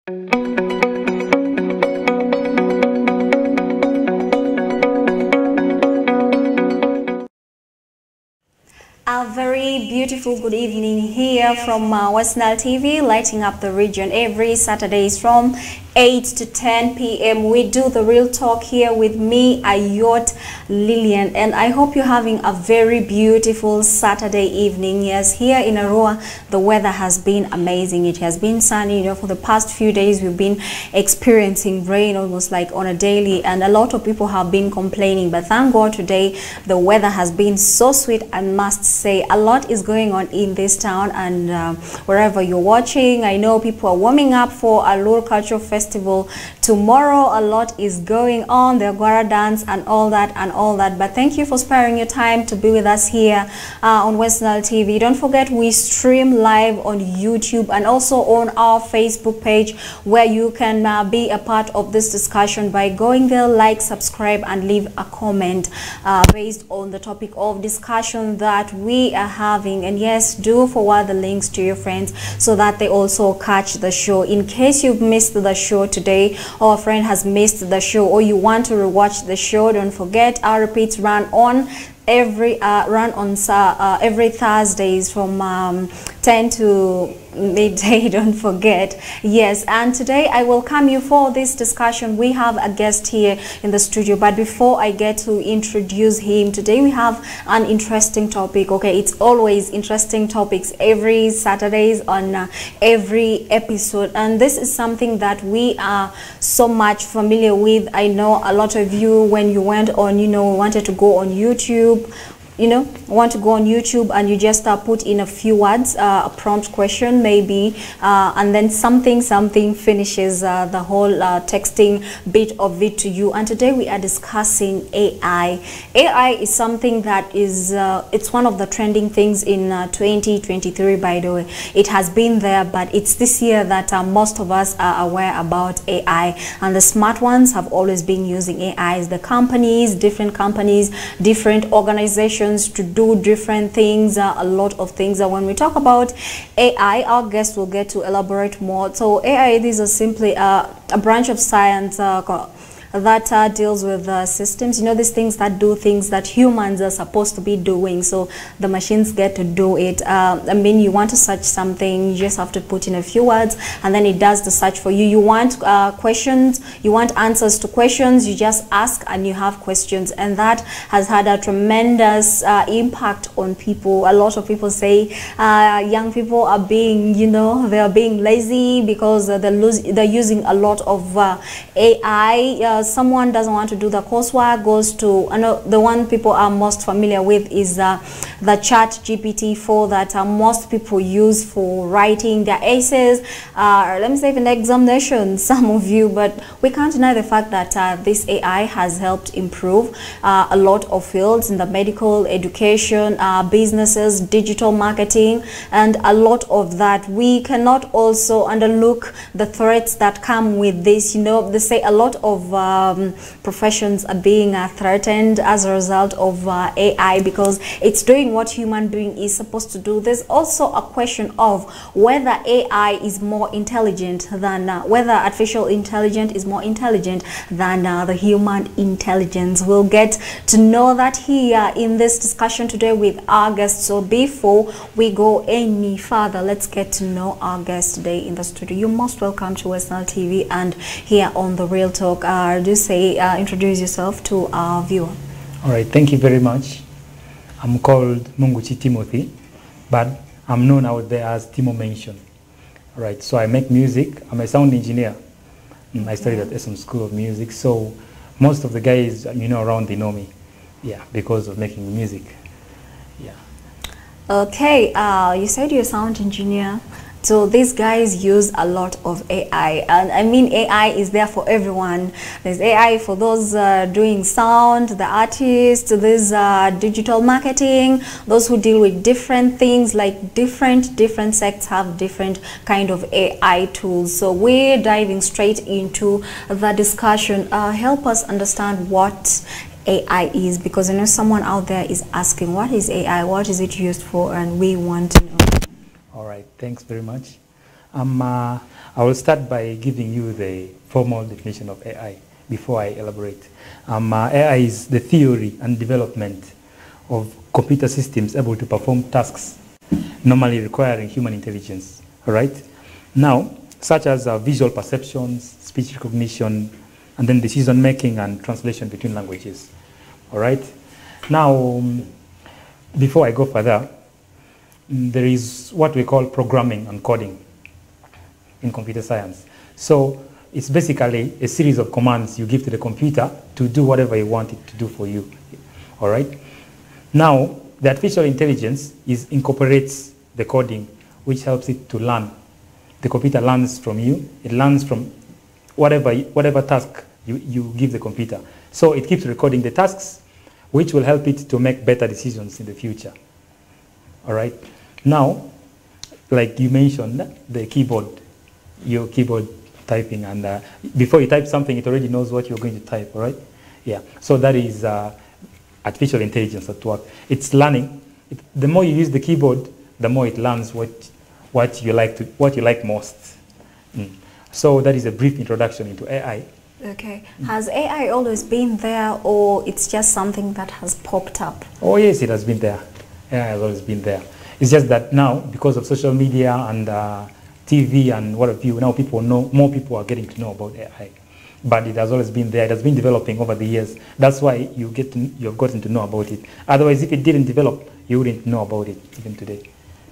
A very beautiful good evening here from Westnile TV, lighting up the region every Saturdays from 8 to 10 p.m. We do the real talk here with me, Ayot, Lillian, and I hope you're having a very beautiful Saturday evening. Yes, here in Arua, the weather has been amazing. It has been sunny. You know, for the past few days, we've been experiencing rain almost like on a daily, and a lot of people have been complaining. But thank God today, the weather has been so sweet. I must say, a lot is going on in this town, and wherever you're watching, I know people are warming up for a Lure Cultural Festival tomorrow. A lot is going on, the Gwara dance and all that. But thank you for sparing your time to be with us here on Westnile TV. Don't forget, we stream live on YouTube and also on our Facebook page, where you can be a part of this discussion by going there, like, subscribe, and leave a comment based on the topic of discussion that we are having. And yes, do forward the links to your friends so that they also catch the show. In case you've missed the show today, or a friend has missed the show, or you want to rewatch the show, don't forget our repeats run on every Thursdays from 10 to midday. Don't forget. Yes, and today I welcome you for this discussion. We have a guest here in the studio, but before I get to introduce him, today we have an interesting topic. Okay, it's always interesting topics every Saturdays on every episode, and this is something that we are so much familiar with. I know a lot of you, when you went on, wanted to go on YouTube, want to go on YouTube, and you just put in a few words, a prompt question maybe, and then something finishes the whole texting bit of it to you. And today we are discussing AI. AI is something that is it's one of the trending things in 2023. By the way, it has been there, but it's this year that most of us are aware about AI, and the smart ones have always been using AI. The companies, different organizations, to do different things, a lot of things. When we talk about AI, our guest will get to elaborate more. So AI, these are simply a branch of science that deals with systems, these things that do things that humans are supposed to be doing, so the machines get to do it. I mean, you want to search something, you just have to put in a few words, and then it does the search for you. You want questions, you want answers to questions, you just ask and you have questions, and that has had a tremendous impact on people. A lot of people say young people are being, they are being lazy because they're using a lot of AI. Someone doesn't want to do the coursework, goes to, the one people are most familiar with is the chat GPT-4 that most people use for writing their essays, let me say even examinations, some of you. But we can't deny the fact that this AI has helped improve a lot of fields in the medical, education, businesses, digital marketing, and a lot of that. We cannot also underlook the threats that come with this. They say a lot of professions are being threatened as a result of AI, because it's doing what human being is supposed to do. There's also a question of whether AI is more intelligent than whether artificial intelligence is more intelligent than the human intelligence. We'll get to know that here in this discussion today with our guest. So before we go any further, let's get to know our guest today in the studio. You're most welcome to Westnile TV and here on The Real Talk. Do say, introduce yourself to our viewer. All right, thank you very much. I'm called Munguchi Timothy, but I'm known out there as Timo Mention. All right, so I make music. I'm a sound engineer. I studied at SM School of Music, so most of the guys around, they know me, because of making music. Okay, you said you're a sound engineer. So these guys use a lot of AI, and I mean AI is there for everyone. There's AI for those doing sound, the artists, there's digital marketing, those who deal with different things, like different sects have different kind of AI tools. So we're diving straight into the discussion. Help us understand what AI is, because I know someone out there is asking, what is AI, what is it used for, and we want to know. All right, thanks very much. I will start by giving you the formal definition of AI before I elaborate. AI is the theory and development of computer systems able to perform tasks normally requiring human intelligence. All right? Now, such as visual perceptions, speech recognition, and then decision making and translation between languages. All right? Now, before I go further, there is what we call programming and coding in computer science. So it's basically a series of commands you give to the computer to do whatever you want it to do for you. All right? Now, the artificial intelligence incorporates the coding, which helps it to learn. The computer learns from you. It learns from whatever task you give the computer. So it keeps recording the tasks, which will help it to make better decisions in the future. All right? Now, like you mentioned, the keyboard, your keyboard typing, and before you type something, it already knows what you're going to type, all right? Yeah, so that is artificial intelligence at work. It's learning. The more you use the keyboard, the more it learns what you like most. So that is a brief introduction into AI. Okay. Has AI always been there, or it's just something that has popped up? Oh yes, it has been there. AI has always been there. It's just that now, because of social media and TV and what have you, now more people are getting to know about AI. But it has always been there. It has been developing over the years. That's why you've gotten to know about it. Otherwise, if it didn't develop, you wouldn't know about it even today.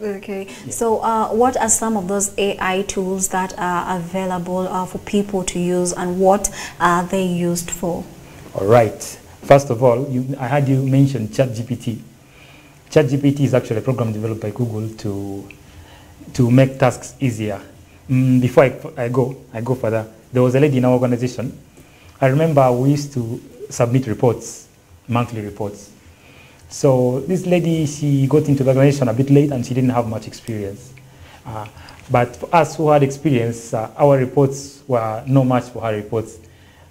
Okay. Yeah. So what are some of those AI tools that are available for people to use, and what are they used for? All right. First of all, I heard you mention ChatGPT. ChatGPT is actually a program developed by Google to make tasks easier. Before I go further, there was a lady in our organization. I remember we used to submit reports, monthly reports. So this lady, she got into the organization a bit late and she didn't have much experience. But for us who had experience, our reports were no match for her reports.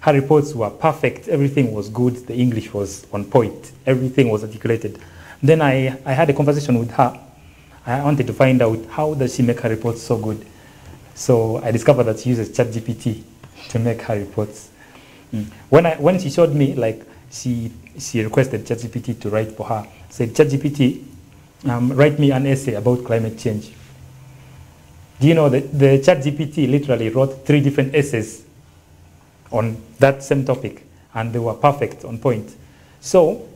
Her reports were perfect. Everything was good. The English was on point. Everything was articulated. Then I had a conversation with her. I wanted to find out how does she make her reports so good. So I discovered that she uses ChatGPT to make her reports. When she showed me, like, she requested ChatGPT to write for her. Said, ChatGPT, write me an essay about climate change. Do you know that the ChatGPT literally wrote 3 different essays on that same topic, and they were perfect, on point. So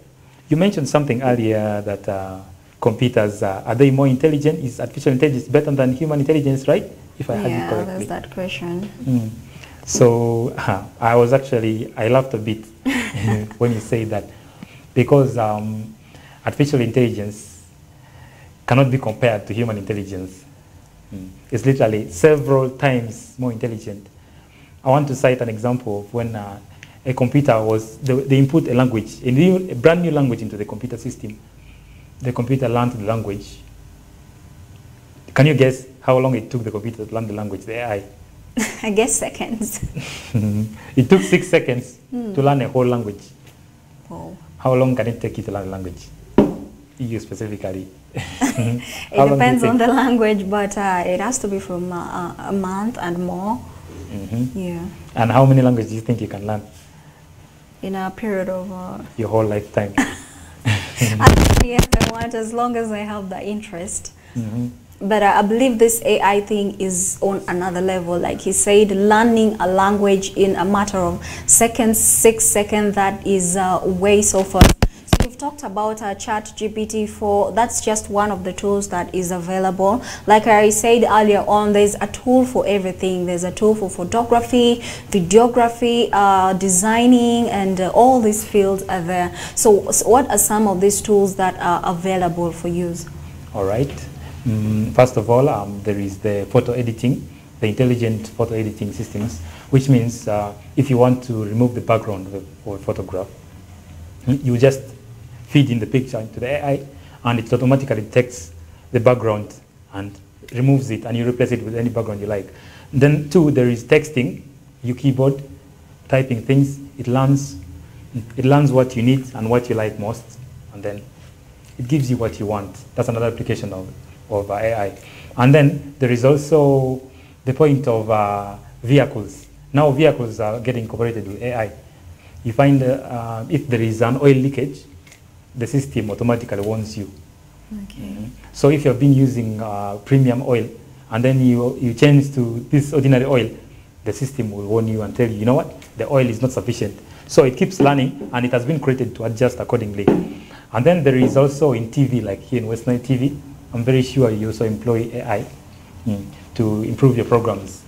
you mentioned something earlier that computers, are they more intelligent? Is artificial intelligence better than human intelligence, right? If I heard you correctly. Yeah, there's that question. So I laughed a bit when you say that, because artificial intelligence cannot be compared to human intelligence. It's literally several times more intelligent. I want to cite an example of when a computer they input a language, a brand new language into the computer system. The computer learned the language. Can you guess how long it took the computer to learn the language, the AI? I guess seconds. It took 6 seconds to learn a whole language. Oh. How long can it take you to learn a language? You specifically. It depends on the language, but it has to be from a month and more. Yeah. And how many languages do you think you can learn? In a period of... your whole lifetime. Yes, I want, as long as I have the interest. But I believe this AI thing is on another level. Like he said, learning a language in a matter of seconds, 6 seconds, that is way so far. So you've talked about ChatGPT 4. That's just one of the tools that is available. Like I said earlier on, there's a tool for everything. There's a tool for photography, videography, designing, and all these fields are there. So what are some of these tools that are available for use? All right. First of all, there is the photo editing, the intelligent photo editing systems, which means if you want to remove the background of a photograph, you just feed in the picture into the AI, and it automatically detects the background and removes it, and you replace it with any background you like. Then 2, there is texting, your keyboard, typing things. It learns what you need and what you like most, and then it gives you what you want. That's another application of AI. And then there is also the point of vehicles. Now vehicles are getting incorporated with AI. You find if there is an oil leakage, the system automatically warns you. Okay. So if you've been using premium oil and then you change to this ordinary oil, the system will warn you and tell you, you know what, the oil is not sufficient. So it keeps learning, and it has been created to adjust accordingly. And then there is also in TV, like here in Westnile TV, I'm very sure you also employ AI to improve your programs.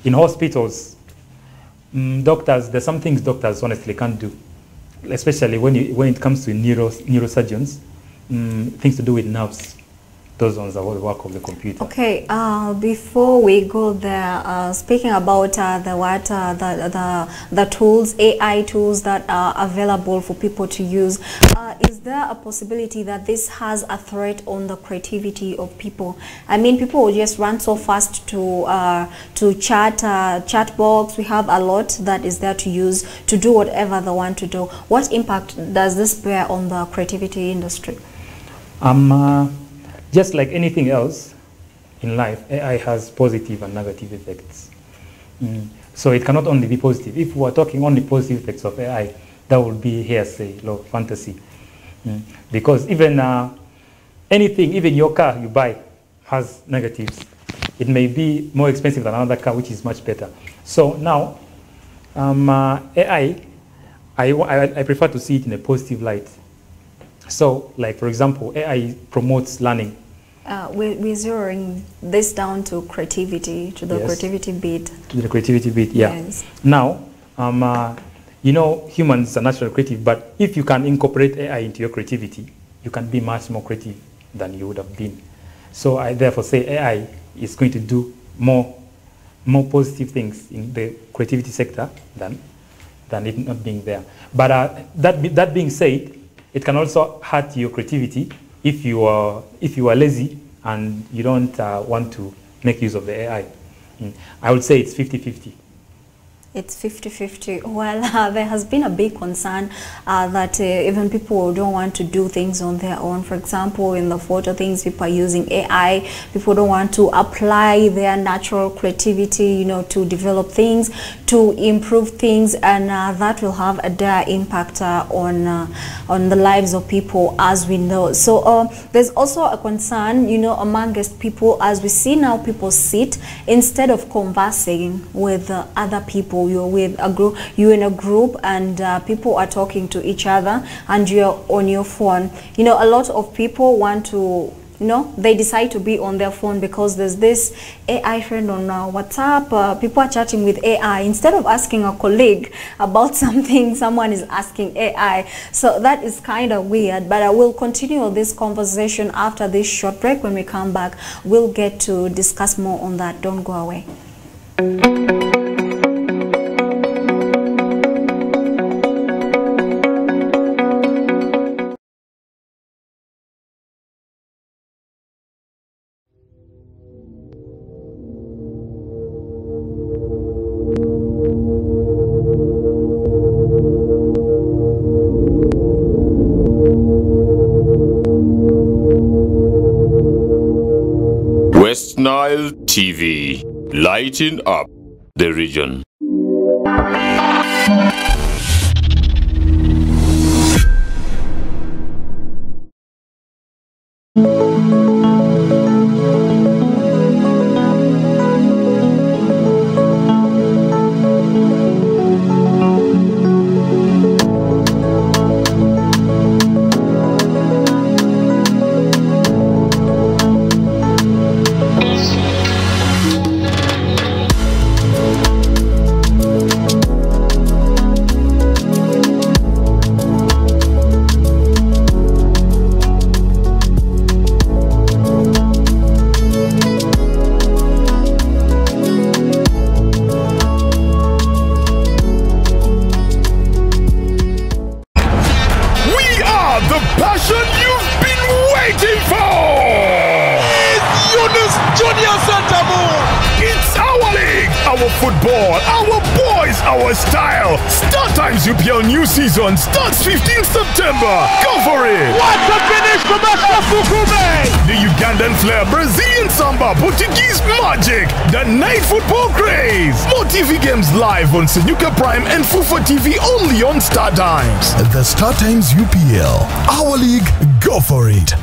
In hospitals, doctors, there's some things doctors honestly can't do, especially when it comes to neurosurgeons, things to do with nerves. Those ones are all the work of the computer. Okay, before we go there, speaking about the tools, AI tools that are available for people to use, is there a possibility that this has a threat on the creativity of people? I mean, people will just run so fast to chat box. We have a lot that is there to use to do whatever they want to do. What impact does this bear on the creativity industry? Just like anything else in life, AI has positive and negative effects. So it cannot only be positive. If we are talking only positive effects of AI, that would be hearsay, fantasy. Because even anything, even your car you buy has negatives. It may be more expensive than another car, which is much better. So now, AI, I prefer to see it in a positive light. So, like for example, AI promotes learning. We're zeroing this down to creativity, to the creativity bit. To the creativity bit, yeah. Yes. Now, you know, humans are naturally creative, but if you can incorporate AI into your creativity, you can be much more creative than you would have been. So I therefore say AI is going to do more positive things in the creativity sector than it not being there. But that being said, it can also hurt your creativity if you are lazy and you don't want to make use of the AI. I would say it's 50-50. It's 50-50. Well, there has been a big concern that even people don't want to do things on their own. For example, in the photo things, people are using AI. People don't want to apply their natural creativity, you know, to develop things, to improve things, and that will have a dire impact on the lives of people, as we know. So there's also a concern, you know, amongst people, as we see now, people sit instead of conversing with other people. You're with a group, you're in a group, and people are talking to each other, and you're on your phone. You know, a lot of people want to, you know, they decide to be on their phone because there's this AI friend on WhatsApp. People are chatting with AI instead of asking a colleague about something. Someone is asking AI. So that is kind of weird. But I will continue this conversation after this short break. When we come back, we'll get to discuss more on that. Don't go away. Westnile TV, lighting up the region. our football, our boys, our style. Star Times UPL new season starts 15th September. Go for it! What a finish from Fukume! The Ugandan flair, Brazilian samba, Portuguese magic, the night football craze. More TV games live on Senyuka Prime and Fufa TV only on Star Times. The Star Times UPL, our league, go for it.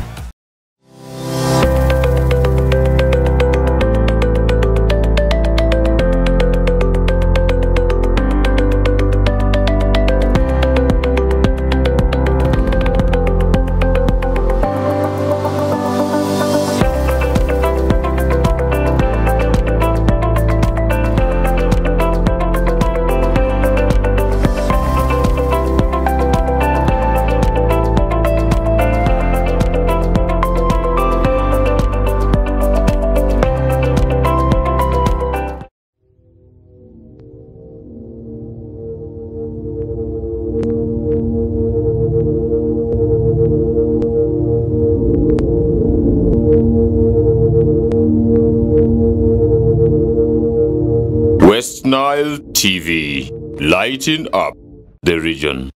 Westnile TV, lighting up the region.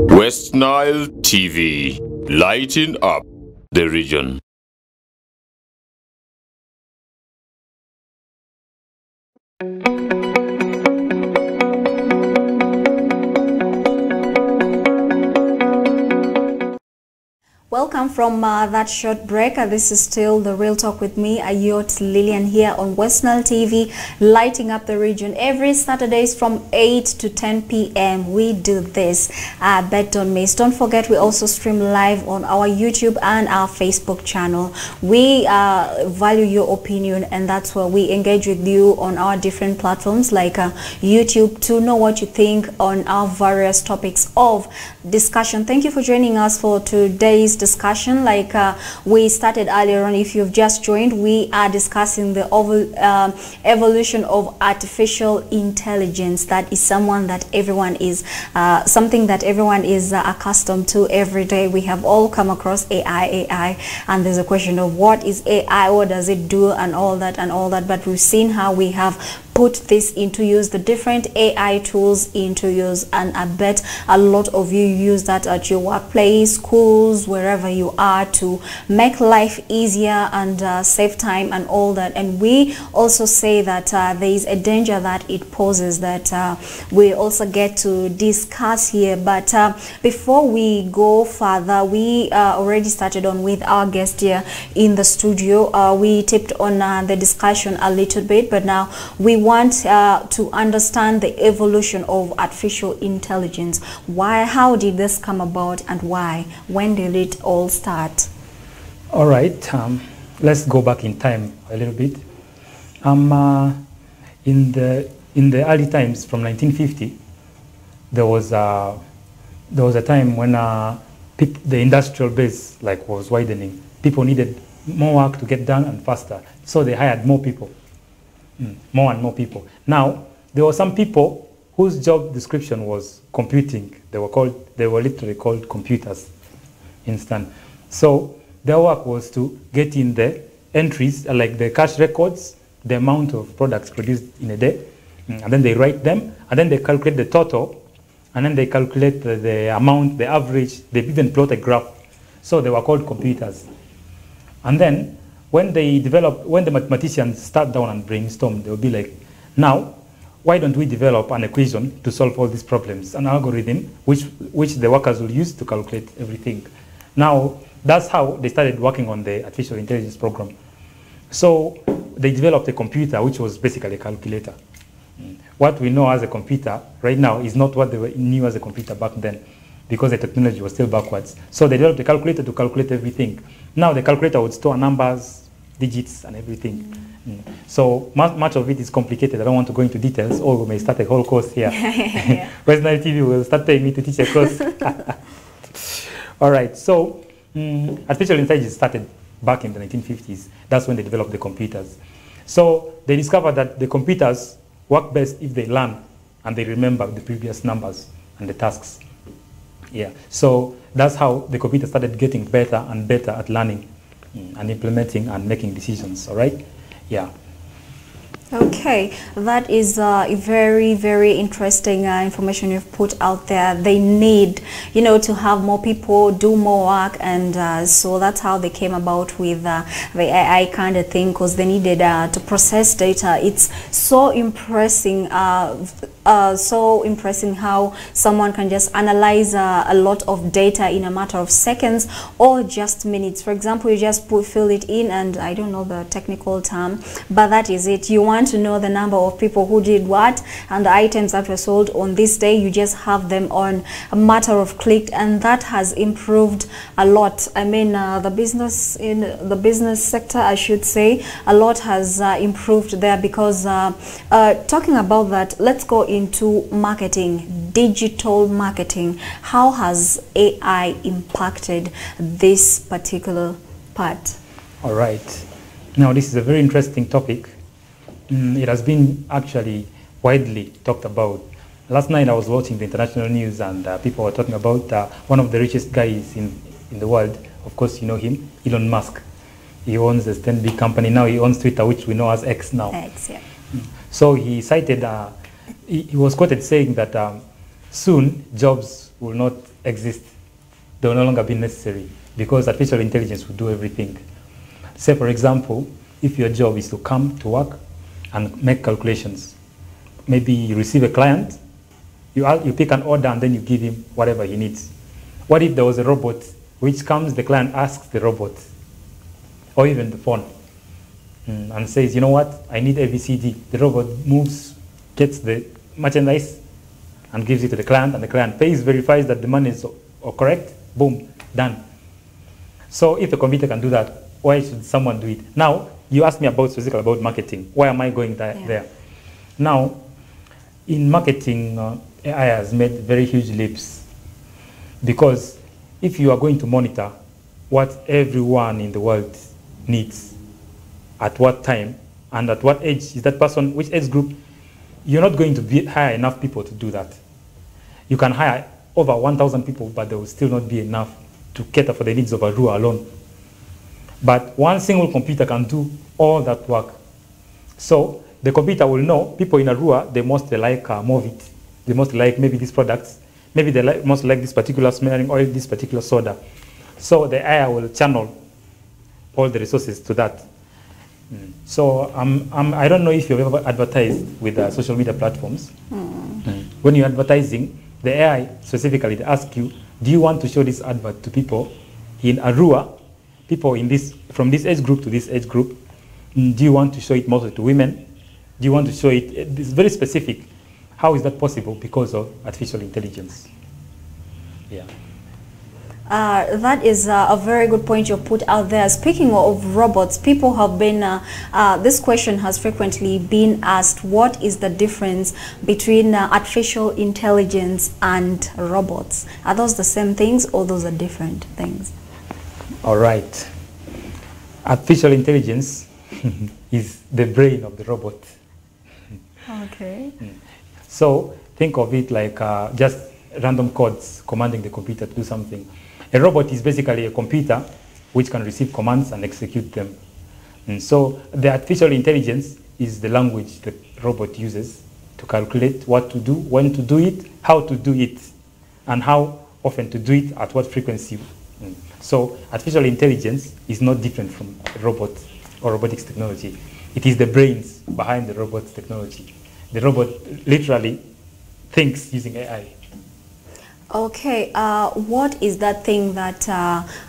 Westnile TV, lighting up the region. Welcome from that short break. This is still The Real Talk with me, Ayot, Lillian, here on Westnile TV, lighting up the region. Every Saturdays from 8 to 10 p.m. we do this. Bet don't miss. Don't forget, we also stream live on our YouTube and our Facebook channel. We value your opinion, and that's where we engage with you on our different platforms like YouTube to know what you think on our various topics of discussion. Thank you for joining us for today's discussion. Like we started earlier on, if you've just joined, we are discussing the evolution of artificial intelligence. That is something that everyone is accustomed to every day. We have all come across AI, and there's a question of what is AI, what does it do, and all that. But we've seen how we have put this into use, the different AI tools into use, and I bet a lot of you use that at your workplace, schools, wherever you are, to make life easier and save time and all that. And we also say that there is a danger that it poses that we also get to discuss here. But before we go further, we already started on with our guest here in the studio. We tipped on the discussion a little bit, but now we want to understand the evolution of artificial intelligence. How did this come about, and why? When did it all start? All right, let's go back in time a little bit. In the early times, from 1950, there was a time when the industrial base was widening. People needed more work to get done and faster, so they hired more people. More and more people. Now, there were some people whose job description was computing. They were literally called computers. Instant. So their work was to get in the entries, like the cash records, the amount of products produced in a day, and then they write them, and then they calculate the total, and then they calculate the amount, the average. They even plot a graph. So they were called computers. And then when the mathematicians sat down and brainstormed, they'll be like, now, why don't we develop an equation to solve all these problems, an algorithm which the workers will use to calculate everything. Now, that's how they started working on the artificial intelligence program. So they developed a computer, which was basically a calculator. What we know as a computer right now is not what they knew as a computer back then, because the technology was still backwards. So they developed a calculator to calculate everything. Now the calculator would store numbers, digits, and everything. So much of it is complicated. I don't want to go into details, or we may start a whole course here. Westnile TV will start paying me to teach a course. All right, so artificial intelligence started back in the 1950s. That's when they developed the computers. So they discovered that the computers work best if they learn and they remember the previous numbers and the tasks. Yeah. So that's how the computer started getting better and better at learning and implementing and making decisions. All right. Yeah. Okay, that is very, very interesting information you've put out there. They need, to have more people do more work, and so that's how they came about with the AI kind of thing, because they needed to process data. It's so impressing. So impressing how someone can just analyze a lot of data in a matter of seconds or just minutes. For example, you just fill it in, and I don't know the technical term, but that is it. You want to know the number of people who did what and the items that were sold on this day. You just have them on a matter of click, and that has improved a lot. I mean, the business in the business sector, I should say, a lot has improved there, because talking about that, let's go into marketing, digital marketing. How has AI impacted this particular part? All right. Now, this is a very interesting topic. It has been actually widely talked about. Last night I was watching the international news, and people were talking about one of the richest guys in the world. Of course, you know him, Elon Musk. He owns this 10 big company. Now he owns Twitter, which we know as X now. X, yeah. So he cited, he was quoted saying that soon jobs will not exist. They will no longer be necessary because artificial intelligence will do everything. Say, for example, if your job is to come to work and make calculations, maybe you receive a client, you pick an order, and then you give him whatever he needs. What if there was a robot which comes, the client asks the robot, or even the phone, and says, you know what, I need ABCD. The robot moves, gets the merchandise, and gives it to the client, and the client pays, verifies that the money is correct, boom, done. So if the computer can do that, why should someone do it? Now, you asked me specifically about marketing. Why am I going there? Now, in marketing, AI has made very huge leaps, because if you are going to monitor what everyone in the world needs, at what time, and at what age is that person, which age group, you're not going to hire enough people to do that. You can hire over 1,000 people, but there will still not be enough to cater for the needs of a Arua alone. But one single computer can do all that work. So the computer will know people in Arua, they mostly like Movit. They mostly like maybe these products. Maybe they mostly like this particular smelling oil, this particular soda. So the AI will channel all the resources to that. So I don't know if you've ever advertised with social media platforms. When you're advertising, the AI specifically, they ask you, do you want to show this advert to people in Arua, people in from this age group to this age group? Do you want to show it mostly to women? Do you want to show it? It's very specific. How is that possible? Because of artificial intelligence. Yeah. That is a very good point you put out there. Speaking of robots, people have been, this question has frequently been asked, what is the difference between artificial intelligence and robots? Are those the same things, or those are different things? All right. Artificial intelligence is the brain of the robot. Okay. So think of it like just random codes commanding the computer to do something. A robot is basically a computer which can receive commands and execute them. And so the artificial intelligence is the language the robot uses to calculate what to do, when to do it, how to do it, and how often to do it, at what frequency. So artificial intelligence is not different from a robot or robotics technology. It is the brains behind the robot's technology. The robot literally thinks using AI. Okay, what is that thing that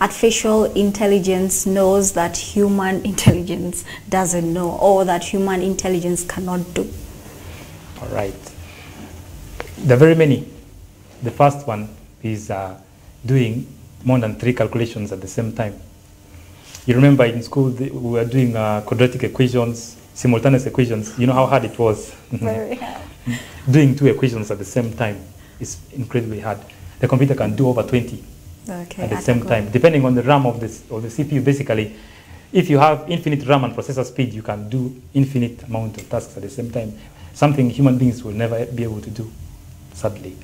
artificial intelligence knows that human intelligence doesn't know, or that human intelligence cannot do? All right. There are very many. The first one is doing more than 3 calculations at the same time. You remember in school we were doing quadratic equations, simultaneous equations. You know how hard it was? Very hard. Doing 2 equations at the same time is incredibly hard. The computer can do over 20 at the same time. Depending on the RAM of the CPU, basically, if you have infinite RAM and processor speed, you can do infinite amount of tasks at the same time. Something human beings will never be able to do, sadly.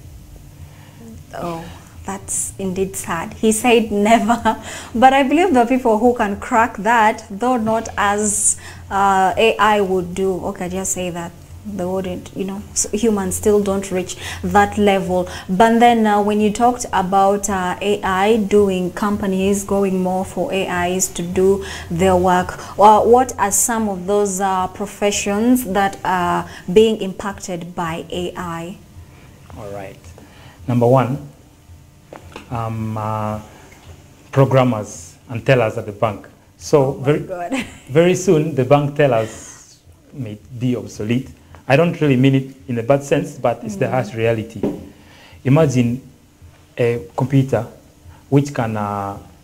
Oh, that's indeed sad. He said never, but I believe the people who can crack that, though not as AI would do. Okay, just say that. They wouldn't, you know, so humans still don't reach that level. But then when you talked about AI doing, companies going more for AIs to do their work, what are some of those professions that are being impacted by AI? All right. Number one, programmers and tellers at the bank. So very soon the bank tellers may be obsolete. I don't really mean it in a bad sense, but it's the harsh reality. Imagine a computer which can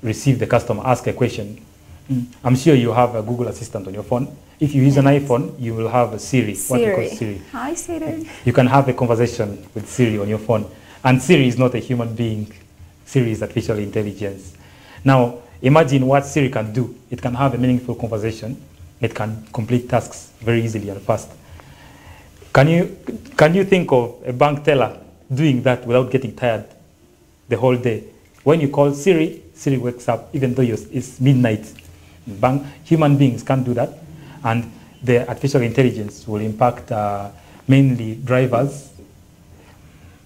receive the customer, ask a question. I'm sure you have a Google Assistant on your phone. If you use an iPhone, you will have a Siri, what we call Siri. Hi, Siri. You can have a conversation with Siri on your phone. And Siri is not a human being. Siri is artificial intelligence. Now, imagine what Siri can do. It can have a meaningful conversation. It can complete tasks very easily and fast. Can you think of a bank teller doing that without getting tired the whole day? When you call Siri, Siri wakes up even though it's midnight. Human beings can't do that. And the artificial intelligence will impact mainly drivers.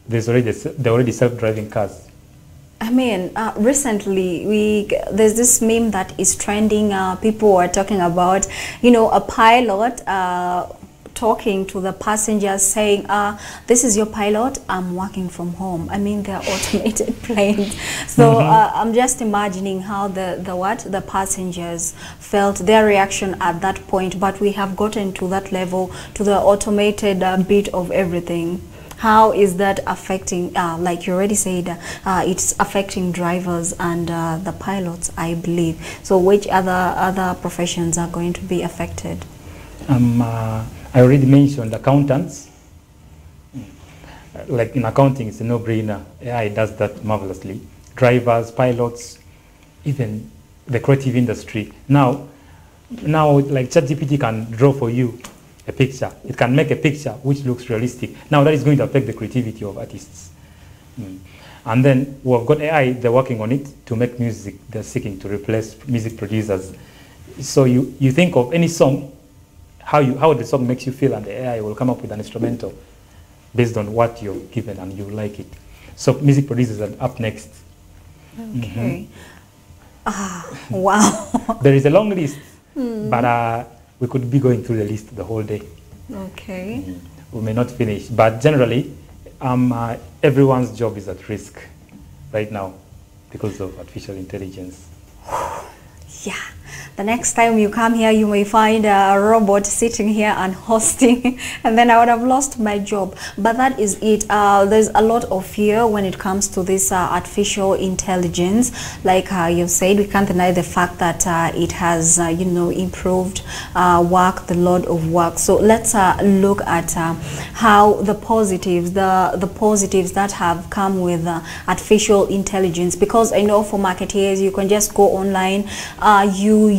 They're already self-driving cars. I mean, recently there's this meme that is trending. People are talking about, you know, a pilot talking to the passengers saying, this is your pilot, I'm working from home. I mean, they're automated planes. So I'm just imagining how the passengers felt, their reaction at that point. But we have gotten to that level, to the automated bit of everything. How is that affecting, like you already said, it's affecting drivers and the pilots, I believe. So which other professions are going to be affected? I already mentioned accountants. Like in accounting, it's a no-brainer. AI does that marvelously. Drivers, pilots, even the creative industry. Now like ChatGPT can draw for you a picture. It can make a picture which looks realistic. Now that is going to affect the creativity of artists. And then we've got AI, they're working on it to make music. They're seeking to replace music producers. So you think of any song, how the song makes you feel, and the AI will come up with an instrumental based on what you're given and you like it. So music producers are up next. Okay. Wow. There is a long list, but we could be going through the list the whole day. Okay. We may not finish, but generally, everyone's job is at risk right now because of artificial intelligence. Yeah. The next time you come here, you may find a robot sitting here and hosting, and then I would have lost my job. But that is it. There's a lot of fear when it comes to this artificial intelligence. Like you said, we can't deny the fact that it has, you know, improved work, the load of work. So let's look at how the positives that have come with artificial intelligence. Because I know for marketeers, you can just go online,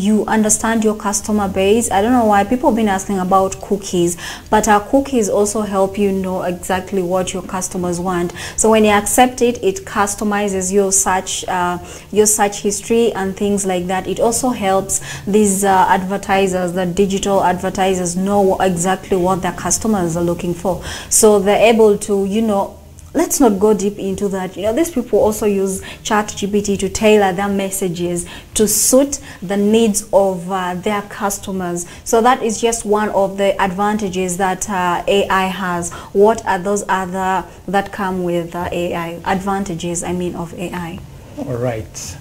you understand your customer base. I don't know why people have been asking about cookies, but cookies also help you know exactly what your customers want. So when you accept it, it customizes your search history and things like that. It also helps these advertisers, the digital advertisers, know exactly what their customers are looking for. So they're able to, you know, let's not go deep into that. You know, these people also use ChatGPT to tailor their messages to suit the needs of their customers. So that is just one of the advantages that AI has. What are those other that come with AI? Advantages, I mean, of AI. All right.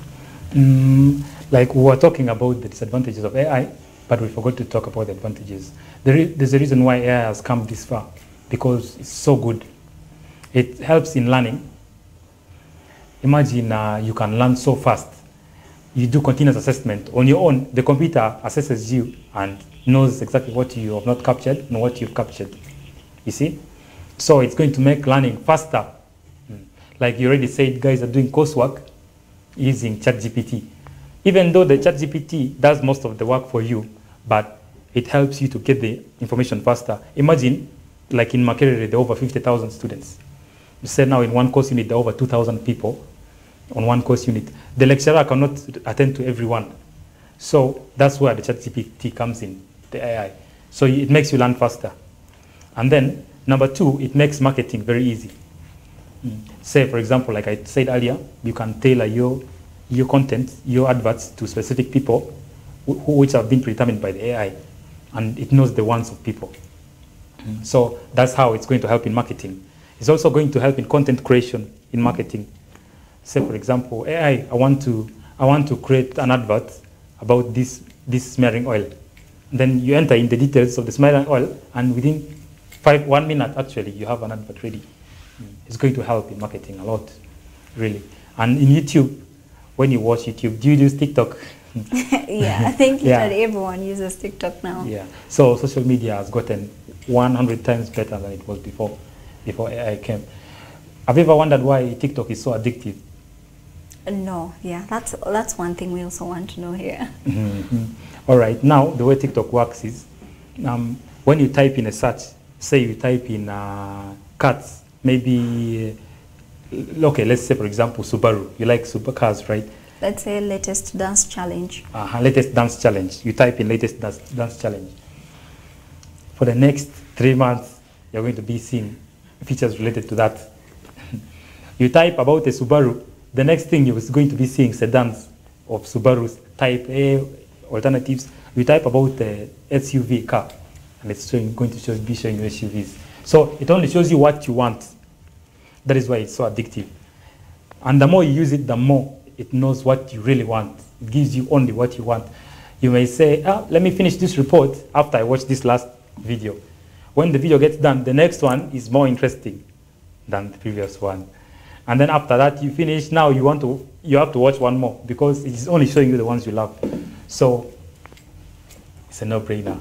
Like we were talking about the disadvantages of AI, but we forgot to talk about the advantages. There's a reason why AI has come this far, because it's so good. It helps in learning. Imagine you can learn so fast. You do continuous assessment on your own. The computer assesses you and knows exactly what you have not captured and what you've captured. You see? So it's going to make learning faster. Like you already said, guys are doing coursework using ChatGPT. even though the ChatGPT does most of the work for you, but it helps you to get the information faster. Imagine, like in Makerere, there are over 50,000 students. You said now in one course unit, there are over 2,000 people on one course unit. The lecturer cannot attend to everyone. So that's where the ChatGPT comes in, the AI. So it makes you learn faster. And then, number two, it makes marketing very easy. Say, for example, like I said earlier, you can tailor your content, your adverts to specific people which have been predetermined by the AI, and it knows the wants of people. So that's how it's going to help in marketing. It's also going to help in content creation in marketing. Say, for example, AI, I want to create an advert about this smearing oil. Then you enter in the details of the smearing oil, and within 1 minute, actually, you have an advert ready. It's going to help in marketing a lot, really. And in YouTube, when you watch YouTube, do you use TikTok? Yeah, I think that everyone uses TikTok now. Yeah, so social media has gotten 100 times better than it was before AI came. Have you ever wondered why TikTok is so addictive? No, yeah, that's one thing we also want to know here. All right, now the way TikTok works is, when you type in a search, say you type in cats, maybe, okay, let's say for example Subaru. You like supercars, right? Let's say latest dance challenge. Latest dance challenge. You type in latest dance challenge. For the next 3 months, you're going to be seeing features related to that. You type about a Subaru, the next thing you're going to be seeing sedans of Subarus, type A alternatives. You type about the SUV car, and it's going to be showing you SUVs. So it only shows you what you want. That is why it's so addictive. And the more you use it, the more it knows what you really want. It gives you only what you want. You may say, let me finish this report after I watch this last video. When the video gets done, the next one is more interesting than the previous one. And then after that, you finish. Now you have to watch one more because it's only showing you the ones you love. So it's a no-brainer.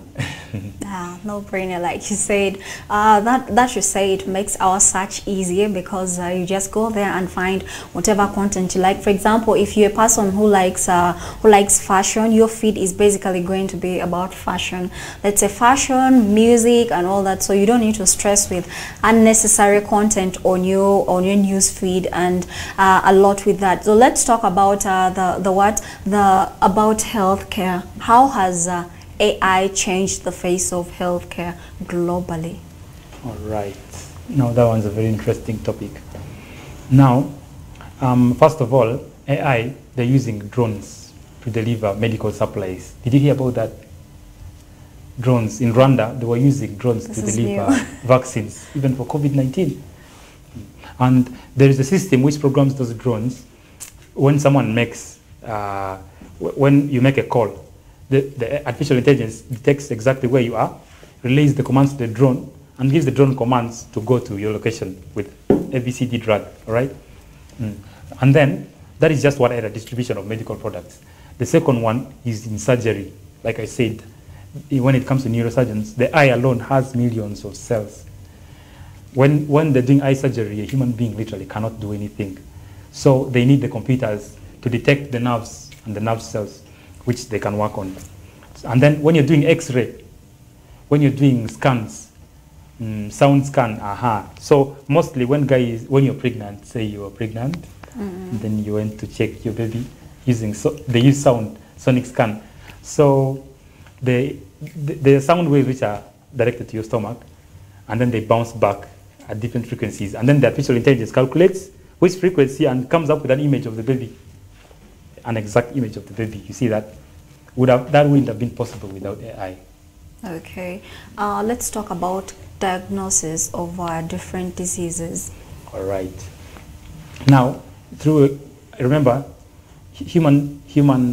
No-brainer, like you said. That should say it makes our search easier because you just go there and find whatever content you like. For example, if you're a person who likes fashion, your feed is basically going to be about fashion. Let's say fashion, music, and all that. So you don't need to stress with unnecessary content on your news feed and a lot with that. So let's talk about about healthcare. How has AI changed the face of healthcare globally? All right. Now that one's a very interesting topic. Now, first of all, AI, they're using drones to deliver medical supplies. Did you hear about that? Drones. In Rwanda, they were using drones to deliver vaccines, even for COVID-19. And there is a system which programs those drones. When someone makes, when you make a call, the artificial intelligence detects exactly where you are, relays the commands to the drone, and gives the drone commands to go to your location with ABCD drug, all right? And then, that is just one area, distribution of medical products. The second one is in surgery. Like I said, when it comes to neurosurgeons, the eye alone has millions of cells. When they're doing eye surgery, a human being literally cannot do anything. So they need the computers to detect the nerves and the nerve cells, which they can work on. And then when you're doing X-ray, when you're doing scans, sound scan, So mostly when you're pregnant, say you are pregnant, and then you went to check your baby using, they use sonic scan. So the sound waves which are directed to your stomach, and then they bounce back at different frequencies. And then the artificial intelligence calculates which frequency and comes up with an image of the baby. An exact image of the baby. You see that? That wouldn't have been possible without AI. Okay. Let's talk about diagnosis of different diseases. All right. Now, remember, human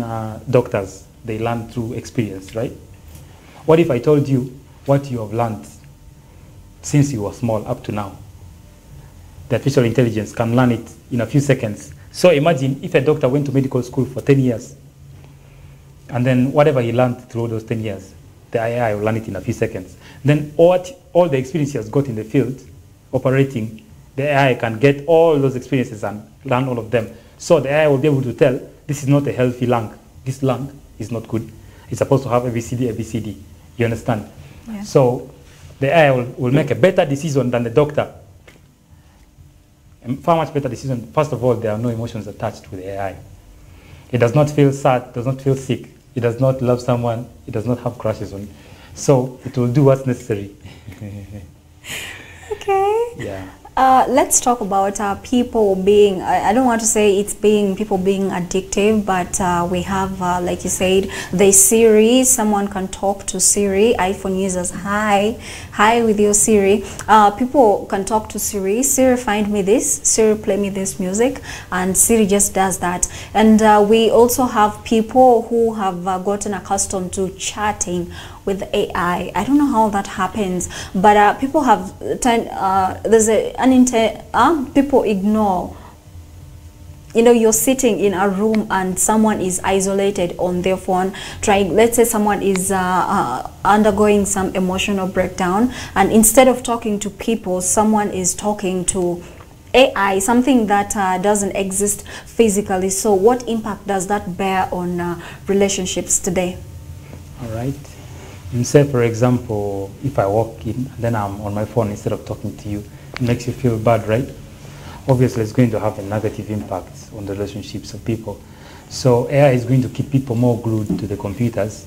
doctors, they learn through experience, right? What if I told you what you have learned since you were small up to now? The artificial intelligence can learn it in a few seconds. So imagine if a doctor went to medical school for 10 years, and then whatever he learned through those 10 years, the AI will learn it in a few seconds. Then all the experience he has got in the field, operating, the AI can get all those experiences and learn all of them. So the AI will be able to tell, this is not a healthy lung, this lung is not good. It's supposed to have ABCD, ABCD. You understand? Yeah. So the AI will make a better decision than the doctor. A far much better decision. First of all, there are no emotions attached with the AI. It does not feel sad, does not feel sick. It does not love someone. It does not have crushes on. So it will do what's necessary. Okay. Yeah. Let's talk about people being, I don't want to say it's people being addictive, but we have, like you said, the Siri. Someone can talk to Siri. iPhone users, hi with your Siri. People can talk to Siri. Siri, find me this. Siri, play me this music. And Siri just does that. And we also have people who have gotten accustomed to chatting with AI. I don't know how that happens, but people have people ignore. You know, you're sitting in a room and someone is isolated on their phone trying, let's say someone is undergoing some emotional breakdown, and instead of talking to people, someone is talking to AI, something that doesn't exist physically. So what impact does that bear on relationships today? All right. And say, for example, if I walk in and then I'm on my phone instead of talking to you, it makes you feel bad, right? Obviously, it's going to have a negative impact on the relationships of people. So AI is going to keep people more glued to the computers.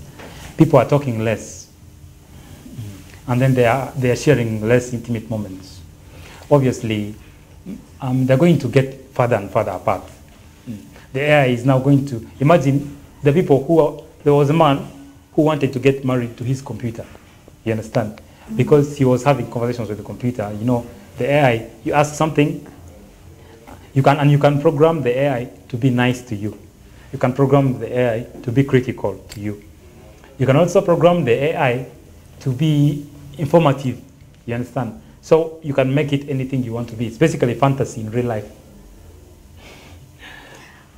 People are talking less, and then they are sharing less intimate moments. Obviously, they're going to get further and further apart. The AI is now going to imagine the people there was a man who wanted to get married to his computer. You understand? Because he was having conversations with the computer. You know, the AI, you ask something, you can program the AI to be nice to you. You can program the AI to be critical to you. You can also program the AI to be informative. You understand? So you can make it anything you want to be. It's basically fantasy in real life.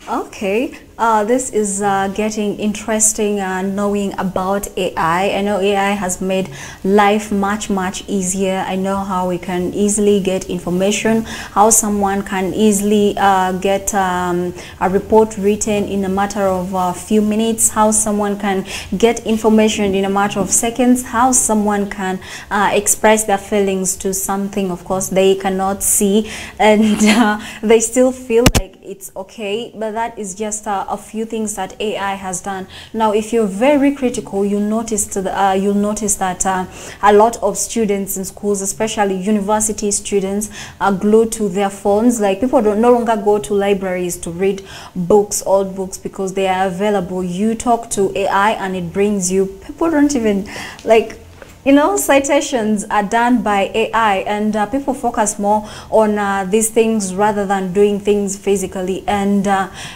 Okay, this is getting interesting, knowing about AI. I know AI has made life much easier. I know how we can easily get information, how someone can easily get a report written in a matter of a few minutes, how someone can get information in a matter of seconds, how someone can express their feelings to something, of course, they cannot see, and they still feel like it's okay. But that is just a few things that AI has done. Now, if you're very critical, you'll notice that a lot of students in schools, especially university students, are glued to their phones. Like, people no longer go to libraries to read books, old books, because they are available. You talk to AI and it brings you. People don't even like. You know, citations are done by AI, and people focus more on these things rather than doing things physically. And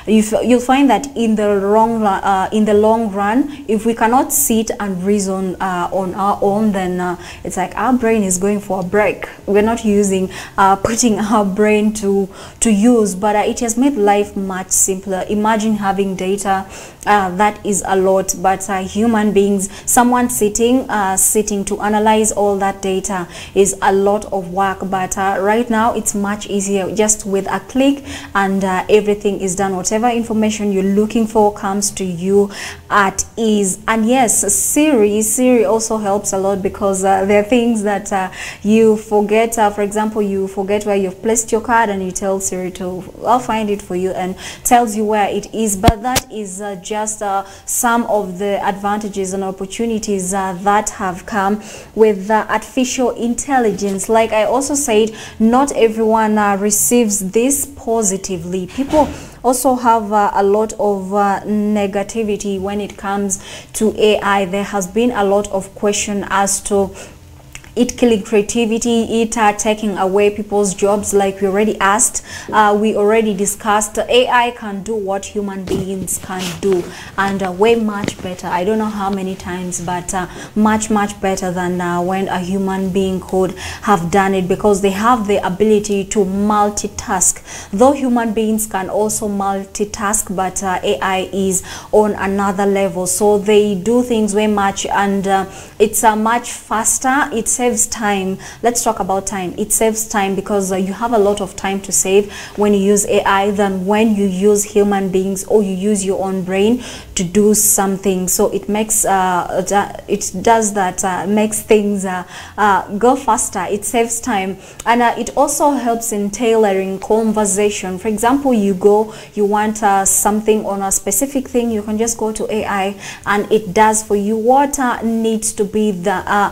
you'll find that in the long run, if we cannot sit and reason on our own, then it's like our brain is going for a break. We're not using, putting our brain to use. But it has made life much simpler. Imagine having data. That is a lot. But human beings, someone sitting to analyze all that data is a lot of work. But right now it's much easier, just with a click, and everything is done. Whatever information you're looking for comes to you at ease. And yes, Siri also helps a lot, because there are things that you forget. For example, you forget where you've placed your card, and you tell Siri to, I'll find it for you, and tells you where it is. But that is just some of the advantages and opportunities that have come with artificial intelligence. Like I also said, not everyone receives this positively. People also have a lot of negativity when it comes to AI. There has been a lot of question as to it killing creativity, it taking away people's jobs. Like we already asked, we already discussed, AI can do what human beings can do, and way much better. I don't know how many times, but much better than when a human being could have done it, because they have the ability to multitask. though human beings can also multitask, but AI is on another level. So they do things way much, and it's much faster. It saves time. Let's talk about time. It saves time because you have a lot of time to save when you use AI than when you use human beings or you use your own brain to do something. So it makes makes things go faster. It saves time, and it also helps in tailoring conversation. For example, you want something on a specific thing, you can just go to AI and it does for you what needs to be done.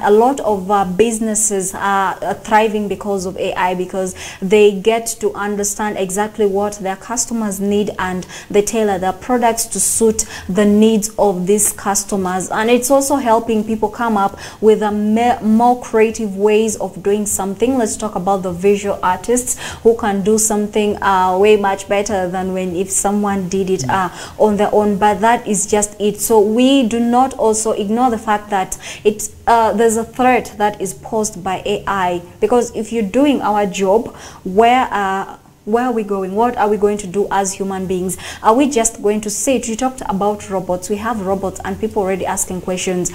A lot of businesses are thriving because of AI, because they get to understand exactly what their customers need and they tailor their products to suit the needs of these customers. And it's also helping people come up with more creative ways of doing something. Let's talk about the visual artists who can do something way much better than if someone did it on their own. But that is just it. So we do not also ignore the fact that there's a threat that is posed by AI, because if you're doing our job, where are we going? What are we going to do as human beings? Are we just going to sit? You talked about robots. We have robots and people already asking questions.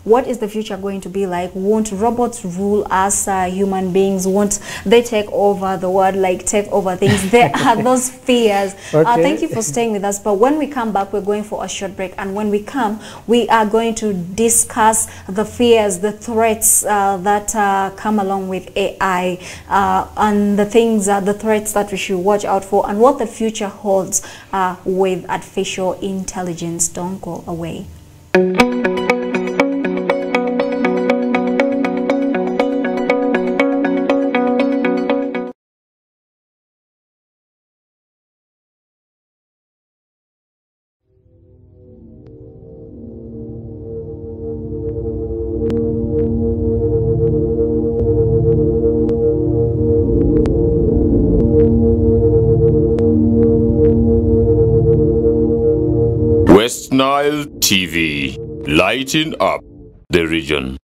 What is the future going to be like? Won't robots rule us human beings? Won't they take over the world, like take over things? There are those fears. Okay. Thank you for staying with us. But when we come back, we're going for a short break. And when we come, we are going to discuss the fears, the threats that come along with AI, and the things, the threats that we should watch out for, and what the future holds with artificial intelligence. Don't go away. Westnile TV, lighting up the region.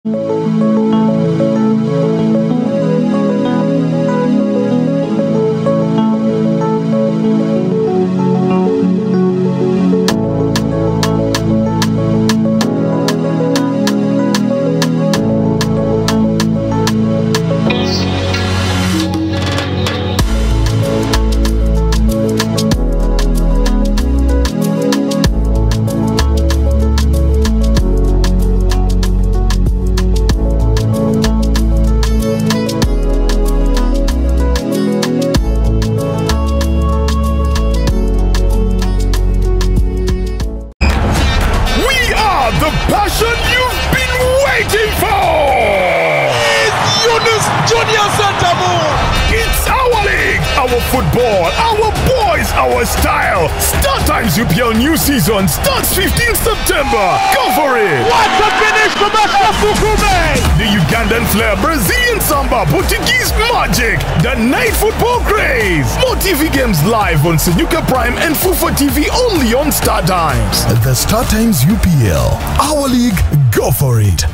Football, our boys, our style. Start Times UPL new season starts 15th September. Go for it. What a finish from Fukume! The Ugandan flair, Brazilian samba, Portuguese magic, the night football craze. More TV games live on Senyuka Prime and Fufa TV only on Star Times. The Star Times UPL, our league. Go for it.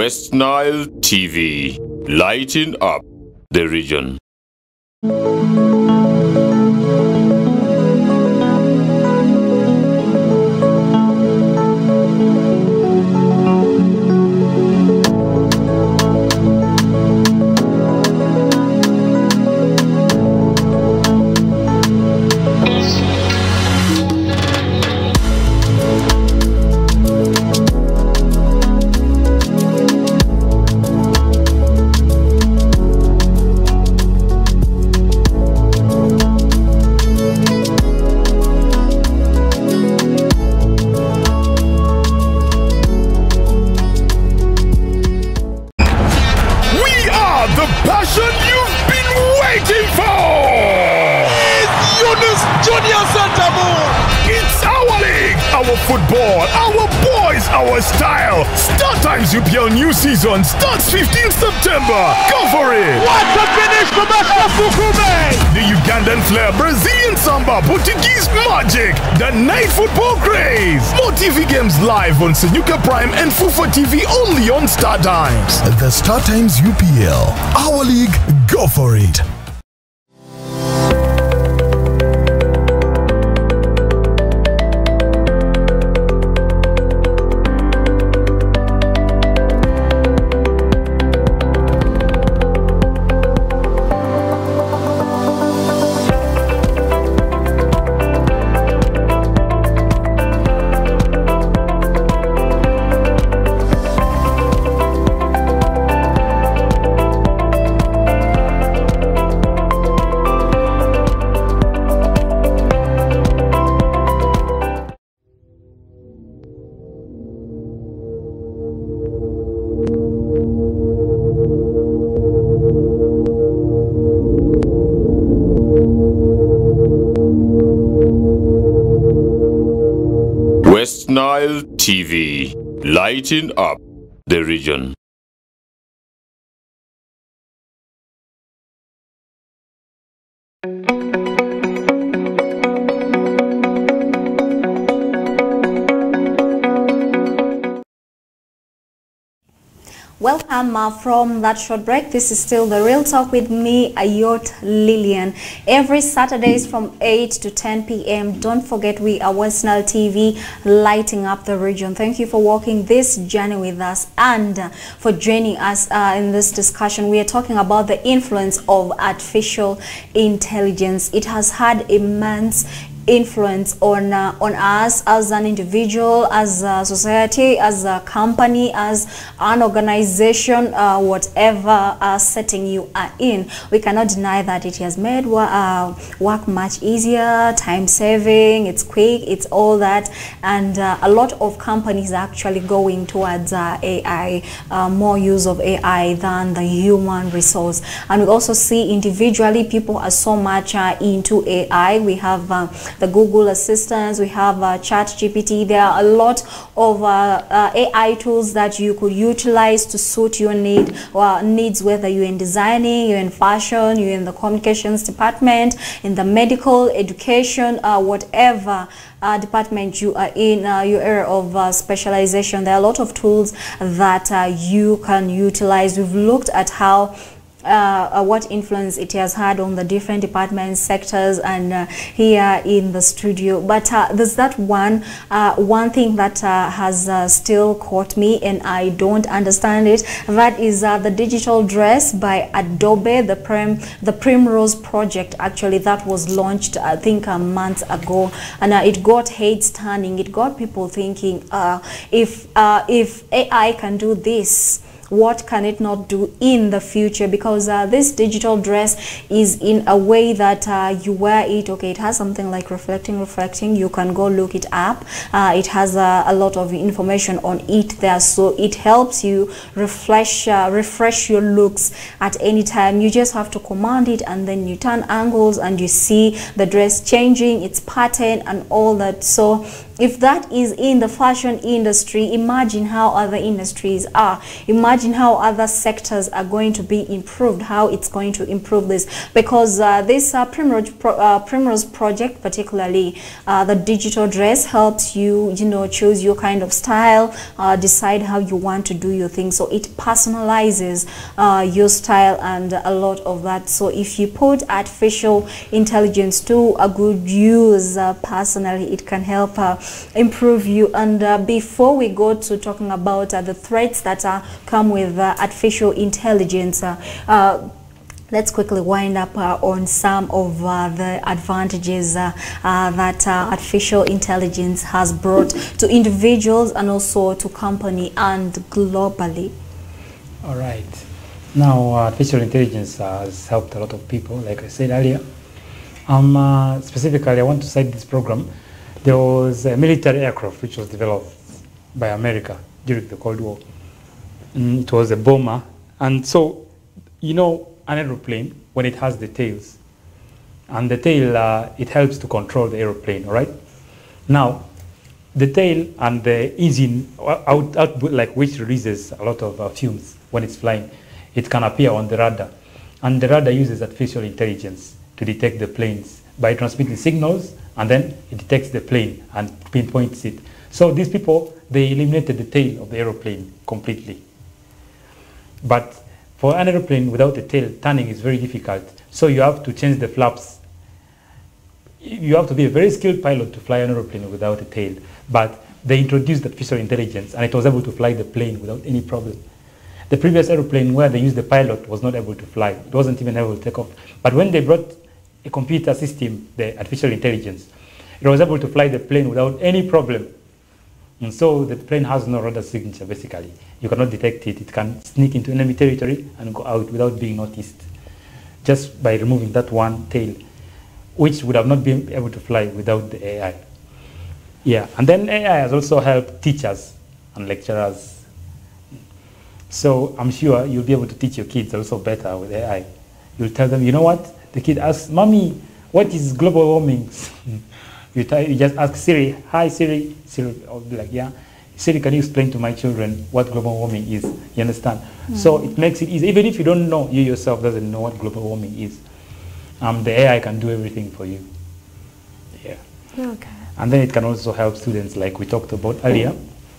Westnile TV, lighting up the region. football. Our boys, our style. Star Times UPL new season starts 15th September. Go for it. What a finish from Fukume! The Ugandan flair, Brazilian samba, Portuguese magic, the night football craze. More TV games live on Senyuka Prime and Fufa TV only on Star Times. The Star Times UPL. Our league, go for it. Westnile TV, lighting up the region. Welcome from that short break. This is still The Real Talk with me, Ayot, Lillian. Every Saturdays from 8 to 10 p.m. Don't forget, we are Westnile TV, lighting up the region. Thank you for walking this journey with us and for joining us in this discussion. We are talking about the influence of artificial intelligence. It has had immense influence on us as an individual, as a society, as a company, as an organization, whatever setting you are in. We cannot deny that it has made work much easier, time saving, it's quick, it's all that, and a lot of companies are actually going towards AI, more use of AI than the human resource. And we also see individually people are so much into AI. We have the Google Assistants, we have ChatGPT. There are a lot of AI tools that you could utilize to suit your needs, whether you're in designing, you're in fashion, you're in the communications department, in the medical, education, whatever department you are in, your area of specialization. There are a lot of tools that you can utilize. We've looked at how what influence it has had on the different departments, sectors, and here in the studio. But there's that one thing that has still caught me, and I don't understand it. That is the digital dress by Adobe, the Primrose project. Actually, that was launched, I think, a month ago, and it got heads turning. It got people thinking, if AI can do this, what can it not do in the future? Because this digital dress is in a way that you wear it, okay, it has something like reflecting, you can go look it up. It has a lot of information on it there, so it helps you refresh your looks at any time. You just have to command it, and then you turn angles and you see the dress changing, its pattern and all that. So if that is in the fashion industry, imagine how other industries are. Imagine how other sectors are going to be improved, how it's going to improve this. Because this Primrose project, particularly the digital dress, helps you, choose your kind of style, decide how you want to do your thing. So it personalizes your style and a lot of that. So if you put artificial intelligence to a good use, personally, it can help improve you. And before we go to talking about the threats that come with artificial intelligence, let's quickly wind up on some of the advantages that artificial intelligence has brought to individuals and also to company and globally. All right. Now, artificial intelligence has helped a lot of people, like I said earlier. Specifically, I want to cite this program. There was a military aircraft which was developed by America during the Cold War. It was a bomber. And so, an aeroplane, when it has the tails, and the tail, it helps to control the aeroplane, all right? Now, the tail and the engine output, like which releases a lot of fumes when it's flying, it can appear on the radar. And the radar uses artificial intelligence to detect the planes by transmitting signals, and then it detects the plane and pinpoints it. So these people, they eliminated the tail of the aeroplane completely. But for an aeroplane without a tail, turning is very difficult. So you have to change the flaps. You have to be a very skilled pilot to fly an aeroplane without a tail. But they introduced artificial intelligence, and it was able to fly the plane without any problem. The previous aeroplane where they used the pilot was not able to fly. It wasn't even able to take off. But when they brought a computer system, the artificial intelligence, it was able to fly the plane without any problem. And so the plane has no radar signature, basically. You cannot detect it. It can sneak into enemy territory and go out without being noticed, just by removing that one tail, which would have not been able to fly without the AI. Yeah, and then AI has also helped teachers and lecturers. So I'm sure you'll be able to teach your kids also better with AI. You'll tell them, you know what? The kid asks, Mommy, what is global warming? You just ask Siri, hi Siri. Siri will be like, yeah. Siri, can you explain to my children what global warming is? You understand? So it makes it easy. Even if you don't know, you yourself doesn't know what global warming is. The AI can do everything for you. Yeah. Okay. And then it can also help students, like we talked about earlier,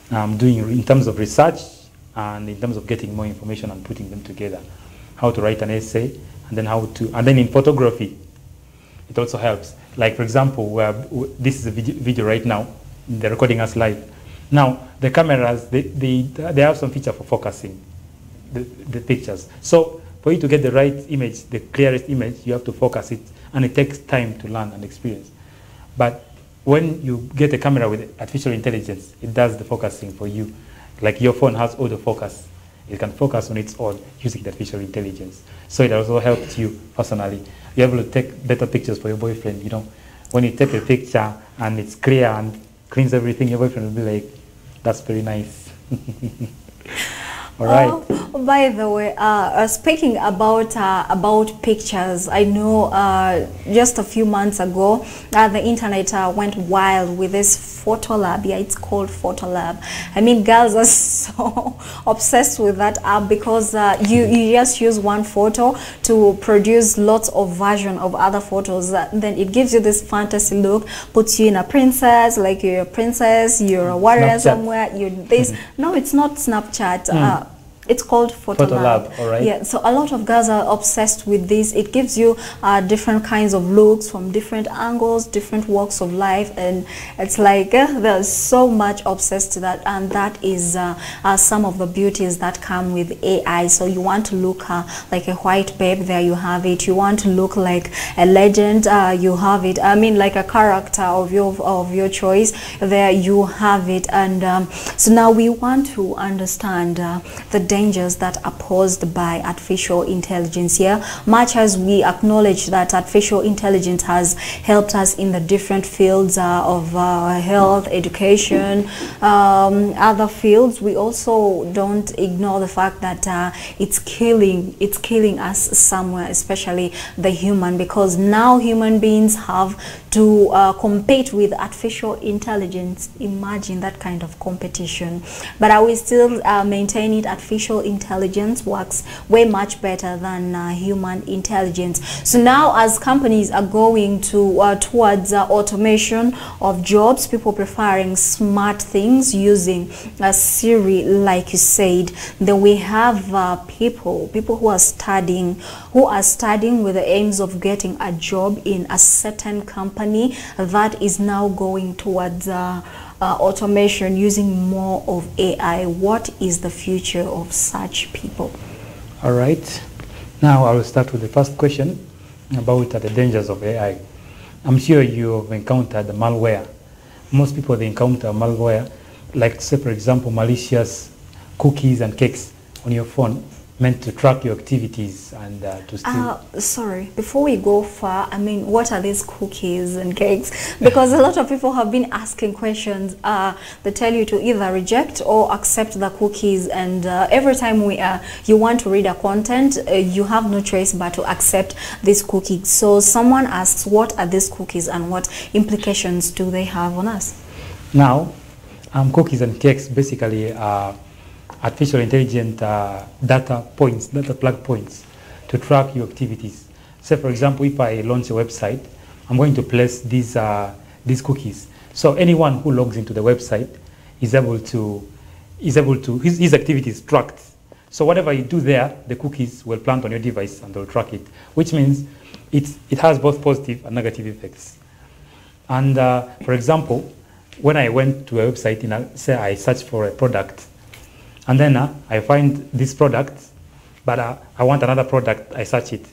doing in terms of research and in terms of getting more information and putting them together. How to write an essay, and then in photography, it also helps. Like for example, this is a video right now, they're recording us live. Now the cameras, they have some feature for focusing the pictures. So for you to get the right image, the clearest image, you have to focus it, and it takes time to learn and experience. But when you get a camera with artificial intelligence, it does the focusing for you. Like your phone has autofocus. It can focus on its own using the artificial intelligence. So it also helps you personally. You're able to take better pictures for your boyfriend. You know, when you take a picture and it's clear and cleans everything, your boyfriend will be like, that's very nice. All right. Oh, by the way, speaking about pictures, I know just a few months ago, the internet went wild with this photo lab. Yeah, it's called photo lab. I mean, girls are so obsessed with that app because you just use one photo to produce lots of version of other photos. Then it gives you this fantasy look, puts you in a princess, like you're a princess, you're a warrior Snapchat. somewhere. You're this. No, it's not Snapchat. It's called Photo Lab. All right. Yeah, so a lot of girls are obsessed with this. It gives you different kinds of looks from different angles, different walks of life, and it's like there's so much obsessed to that, and that is some of the beauties that come with AI. So you want to look like a white babe, there you have it. You want to look like a legend, you have it. I mean, like a character of your choice, there you have it. And so now we want to understand the dangers that are posed by artificial intelligence here. Much as we acknowledge that artificial intelligence has helped us in the different fields of health, education, other fields, we also don't ignore the fact that it's killing us somewhere, especially the human, because now human beings have to compete with artificial intelligence. Imagine that kind of competition. But I will still maintain it. Artificial intelligence works way much better than human intelligence. So now, as companies are going to towards automation of jobs, people preferring smart things using Siri, like you said, then we have people who are studying with the aims of getting a job in a certain company that is now going towards automation, using more of AI. What is the future of such people? All right. Now I will start with the first question about the dangers of AI. I'm sure you've encountered the malware. Most people, they encounter malware, like say for example malicious cookies and cakes on your phone, meant to track your activities and to steal. Sorry, before we go far, I mean, what are these cookies and cakes? Because a lot of people have been asking questions. They tell you to either reject or accept the cookies, and every time you want to read a content, you have no choice but to accept this cookie. So someone asks, what are these cookies and what implications do they have on us? Now, Cookies and cakes basically are artificial intelligent data plug points to track your activities. Say, for example, if I launch a website, I'm going to place these cookies. So anyone who logs into the website is able to his activity is tracked. So whatever you do there, the cookies will plant on your device and they'll track it, which means it has both positive and negative effects. And for example, when I went to a website and say I search for a product, and then I find this product, but I want another product, I search it.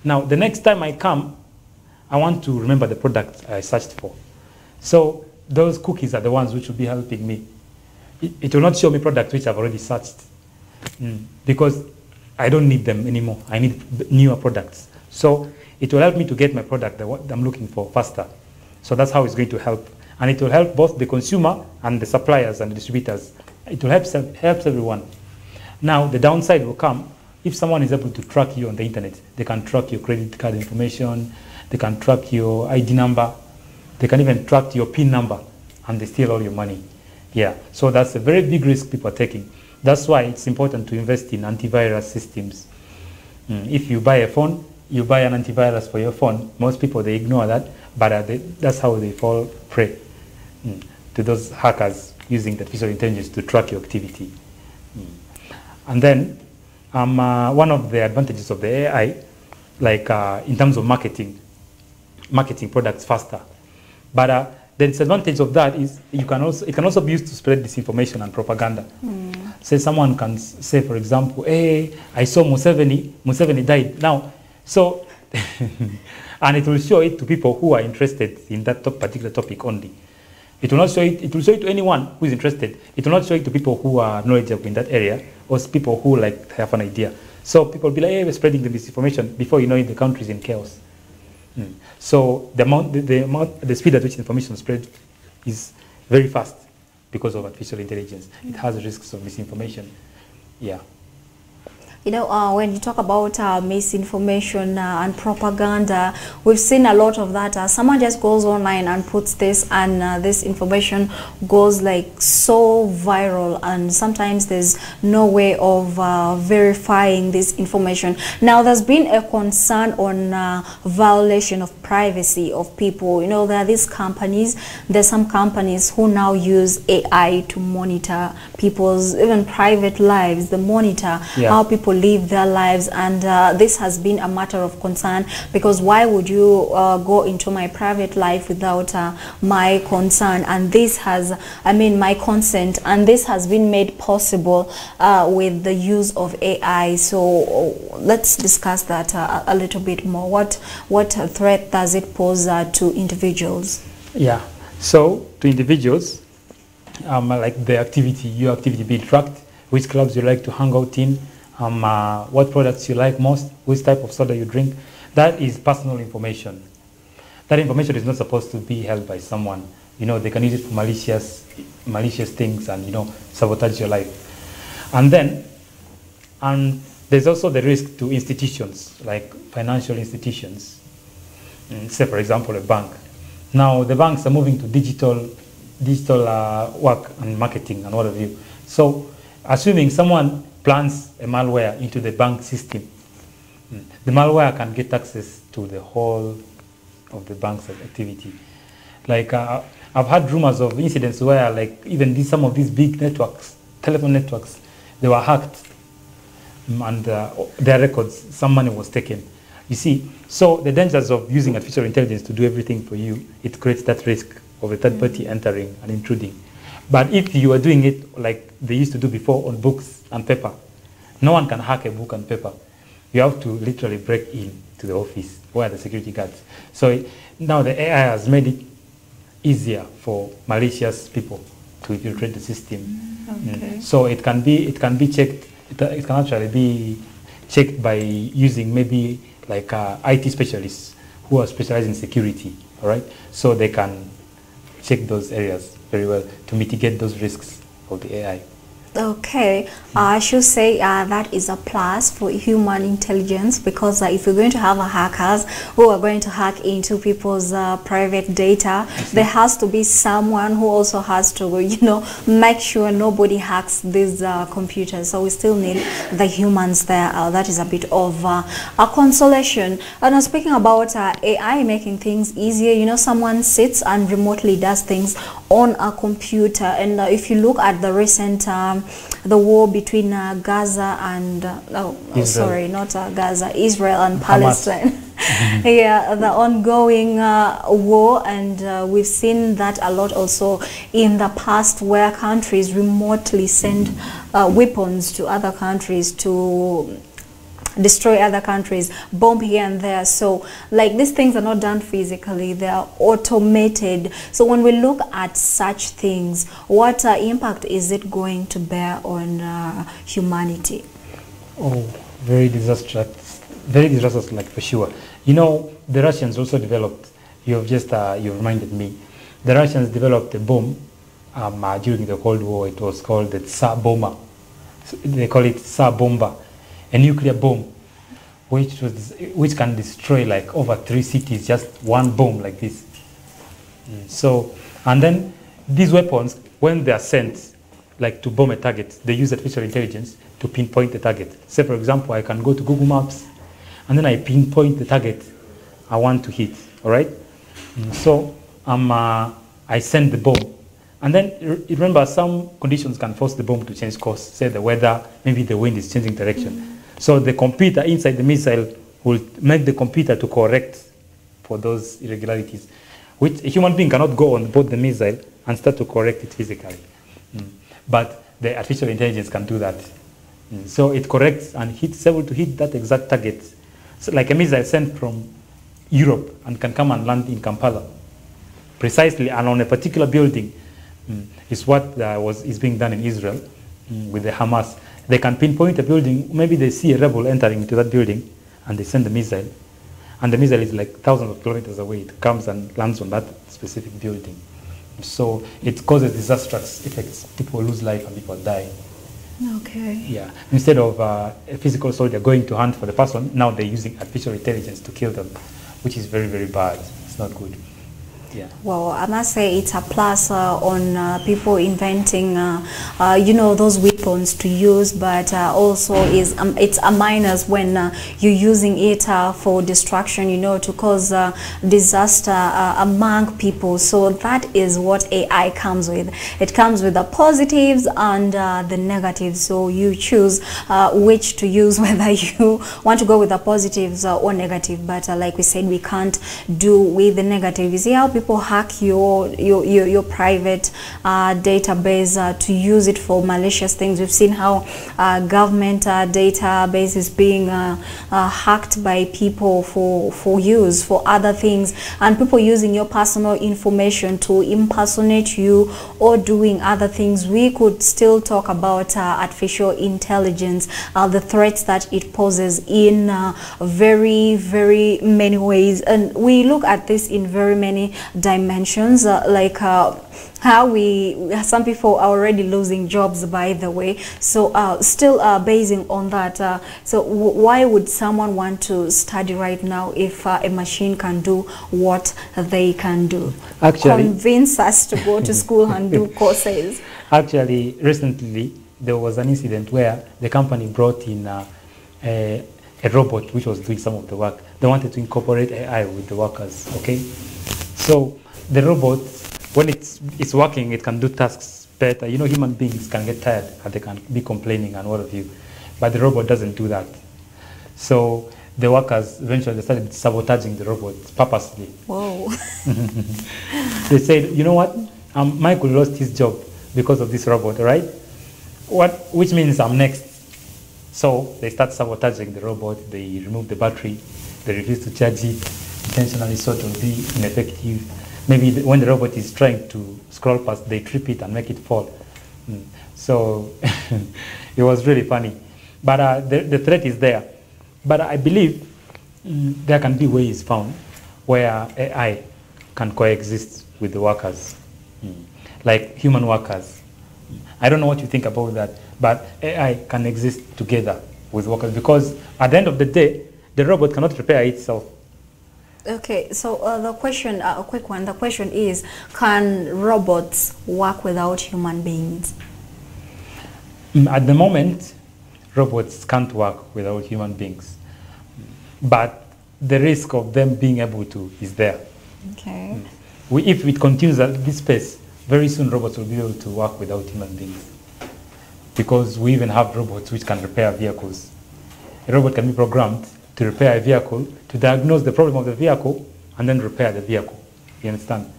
Now, the next time I come, I want to remember the product I searched for. So those cookies are the ones which will be helping me. It will not show me products which I've already searched because I don't need them anymore. I need newer products. So it will help me to get my product, what I'm looking for, faster. So that's how it's going to help. And it will help both the consumer and the suppliers and the distributors. It will help everyone. Now, the downside will come if someone is able to track you on the internet. They can track your credit card information. They can track your ID number. They can even track your PIN number, and they steal all your money. Yeah, so that's a very big risk people are taking. That's why it's important to invest in antivirus systems. If you buy a phone, you buy an antivirus for your phone. Most people, they ignore that, but that's how they fall prey to those hackers using the artificial intelligence to track your activity. And then one of the advantages of the AI, like in terms of marketing products faster. But the disadvantage of that is it can also be used to spread disinformation and propaganda. Say someone can say, for example, hey, I saw Museveni died. Now, so, and it will show it to people who are interested in that particular topic only. It will not show it, it will show it to anyone who is interested. It will not show it to people who are knowledgeable in that area or people who like have an idea. So people will be like, hey, we're spreading the misinformation. Before you know it, the country is in chaos. So the speed at which information spread is very fast because of artificial intelligence. It has risks of misinformation. Yeah. You know, when you talk about misinformation and propaganda, we've seen a lot of that. Someone just goes online and puts this, and this information goes like so viral, and sometimes there's no way of verifying this information. Now, there's been a concern on violation of privacy of people. You know, there are these companies, there's some companies who now use AI to monitor people's even private lives. They monitor how people live their lives, and this has been a matter of concern, because why would you go into my private life without my consent? And this has, my consent, and this has been made possible with the use of AI. So let's discuss that a little bit more. What threat does it pose to individuals? Yeah, so to individuals, like your activity being tracked, which clubs you like to hang out in, what products you like most, which type of soda you drink. That is personal information. That information is not supposed to be held by someone. You know, they can use it for malicious things and, you know, sabotage your life. And then, there's also the risk to institutions, like financial institutions. Say, for example, a bank. Now, the banks are moving to digital work and marketing and what have you. So, assuming someone plants a malware into the bank system, the malware can get access to the whole of the bank's activity. Like I've had rumors of incidents where, like, even some of these big networks, telephone networks, they were hacked, and their records, some money was taken. You see, so the dangers of using artificial intelligence to do everything for you, it creates that risk of a third party entering and intruding. But if you are doing it like they used to do before on books and paper, no one can hack a book and paper. You have to literally break in to the office where the security guards. So now the AI has made it easier for malicious people to infiltrate the system. Okay. So it can be checked. It can actually be checked by using maybe like IT specialists who are specialized in security. All right, so they can check those areas very well to mitigate those risks of the AI. Okay, I should say that is a plus for human intelligence, because if you're going to have hackers who are going to hack into people's private data, there has to be someone who also has to, you know, make sure nobody hacks these computers. So we still need the humans there. That is a bit of a consolation. And speaking about AI making things easier, you know, someone sits and remotely does things on a computer. And if you look at the recent the war between Gaza and Israel and Palestine. Yeah, the ongoing war, and we've seen that a lot also in the past, where countries remotely send weapons to other countries to destroy other countries, bomb here and there. So like, these things are not done physically, they are automated. So when we look at such things, what impact is it going to bear on humanity? Oh, very disastrous, like, for sure. You know, the Russians also developed, you reminded me, the Russians developed a bomb during the Cold War. It was called the Tsar Bomber. They call it Tsar Bomber. A nuclear bomb, which can destroy like over 3 cities, just one bomb like this. So, and then these weapons, when they are sent like to bomb a target, they use artificial intelligence to pinpoint the target. Say, for example, I can go to Google Maps, and then I pinpoint the target I want to hit. All right. So I send the bomb. And then remember, some conditions can force the bomb to change course. Say the weather, maybe the wind is changing direction. So the computer inside the missile will make the computer to correct for those irregularities, which a human being cannot go on board the missile and start to correct it physically. But the artificial intelligence can do that. So it corrects and is able to hit that exact target. So like a missile sent from Europe and can come and land in Kampala, precisely, and on a particular building. Is what is being done in Israel with the Hamas. They can pinpoint a building, maybe they see a rebel entering into that building, and they send a missile. And the missile is like thousands of kilometers away. It comes and lands on that specific building. So it causes disastrous effects. People lose life and people die. Okay. Yeah. Instead of a physical soldier going to hunt for the person, now they're using artificial intelligence to kill them, which is very, very bad. It's not good. Yeah. Well, I must say it's a plus on people inventing, you know, those weapons to use, but also it's a minus when you're using it for destruction, you know, to cause disaster among people. So that is what AI comes with. It comes with the positives and the negatives. So you choose which to use, whether you want to go with the positives or negative. But like we said, we can't do with the negative. You see how people hack your private database to use it for malicious things. We've seen how government database is being hacked by people for use for other things, and people using your personal information to impersonate you or doing other things. We could still talk about artificial intelligence, the threats that it poses in very, very many ways, and we look at this in very many dimensions, like how some people are already losing jobs, by the way. So still basing on that, so why would someone want to study right now if a machine can do what they can do? Actually, convince us to go to school and do courses. Actually, recently there was an incident where the company brought in a robot which was doing some of the work. They wanted to incorporate AI with the workers. Okay, so the robot, when it's working, it can do tasks better. You know, human beings can get tired and they can be complaining and what have you, but the robot doesn't do that. So the workers eventually started sabotaging the robot purposely. Whoa. They said, you know what, Michael lost his job because of this robot, right? Which means I'm next. So they start sabotaging the robot. They remove the battery. They refuse to charge it intentionally, so it will be ineffective. Maybe when the robot is trying to scroll past, they trip it and make it fall. So it was really funny. But the threat is there. But I believe there can be ways found where AI can coexist with the workers, like human workers. I don't know what you think about that, but AI can exist together with workers, because at the end of the day, the robot cannot repair itself. Okay, so the question, a quick one, the question is, can robots work without human beings? At the moment, robots can't work without human beings, but the risk of them being able to is there. Okay. If it continues at this pace, very soon robots will be able to work without human beings, because we even have robots which can repair vehicles. A robot can be programmed to repair a vehicle, to diagnose the problem of the vehicle, and then repair the vehicle. You understand?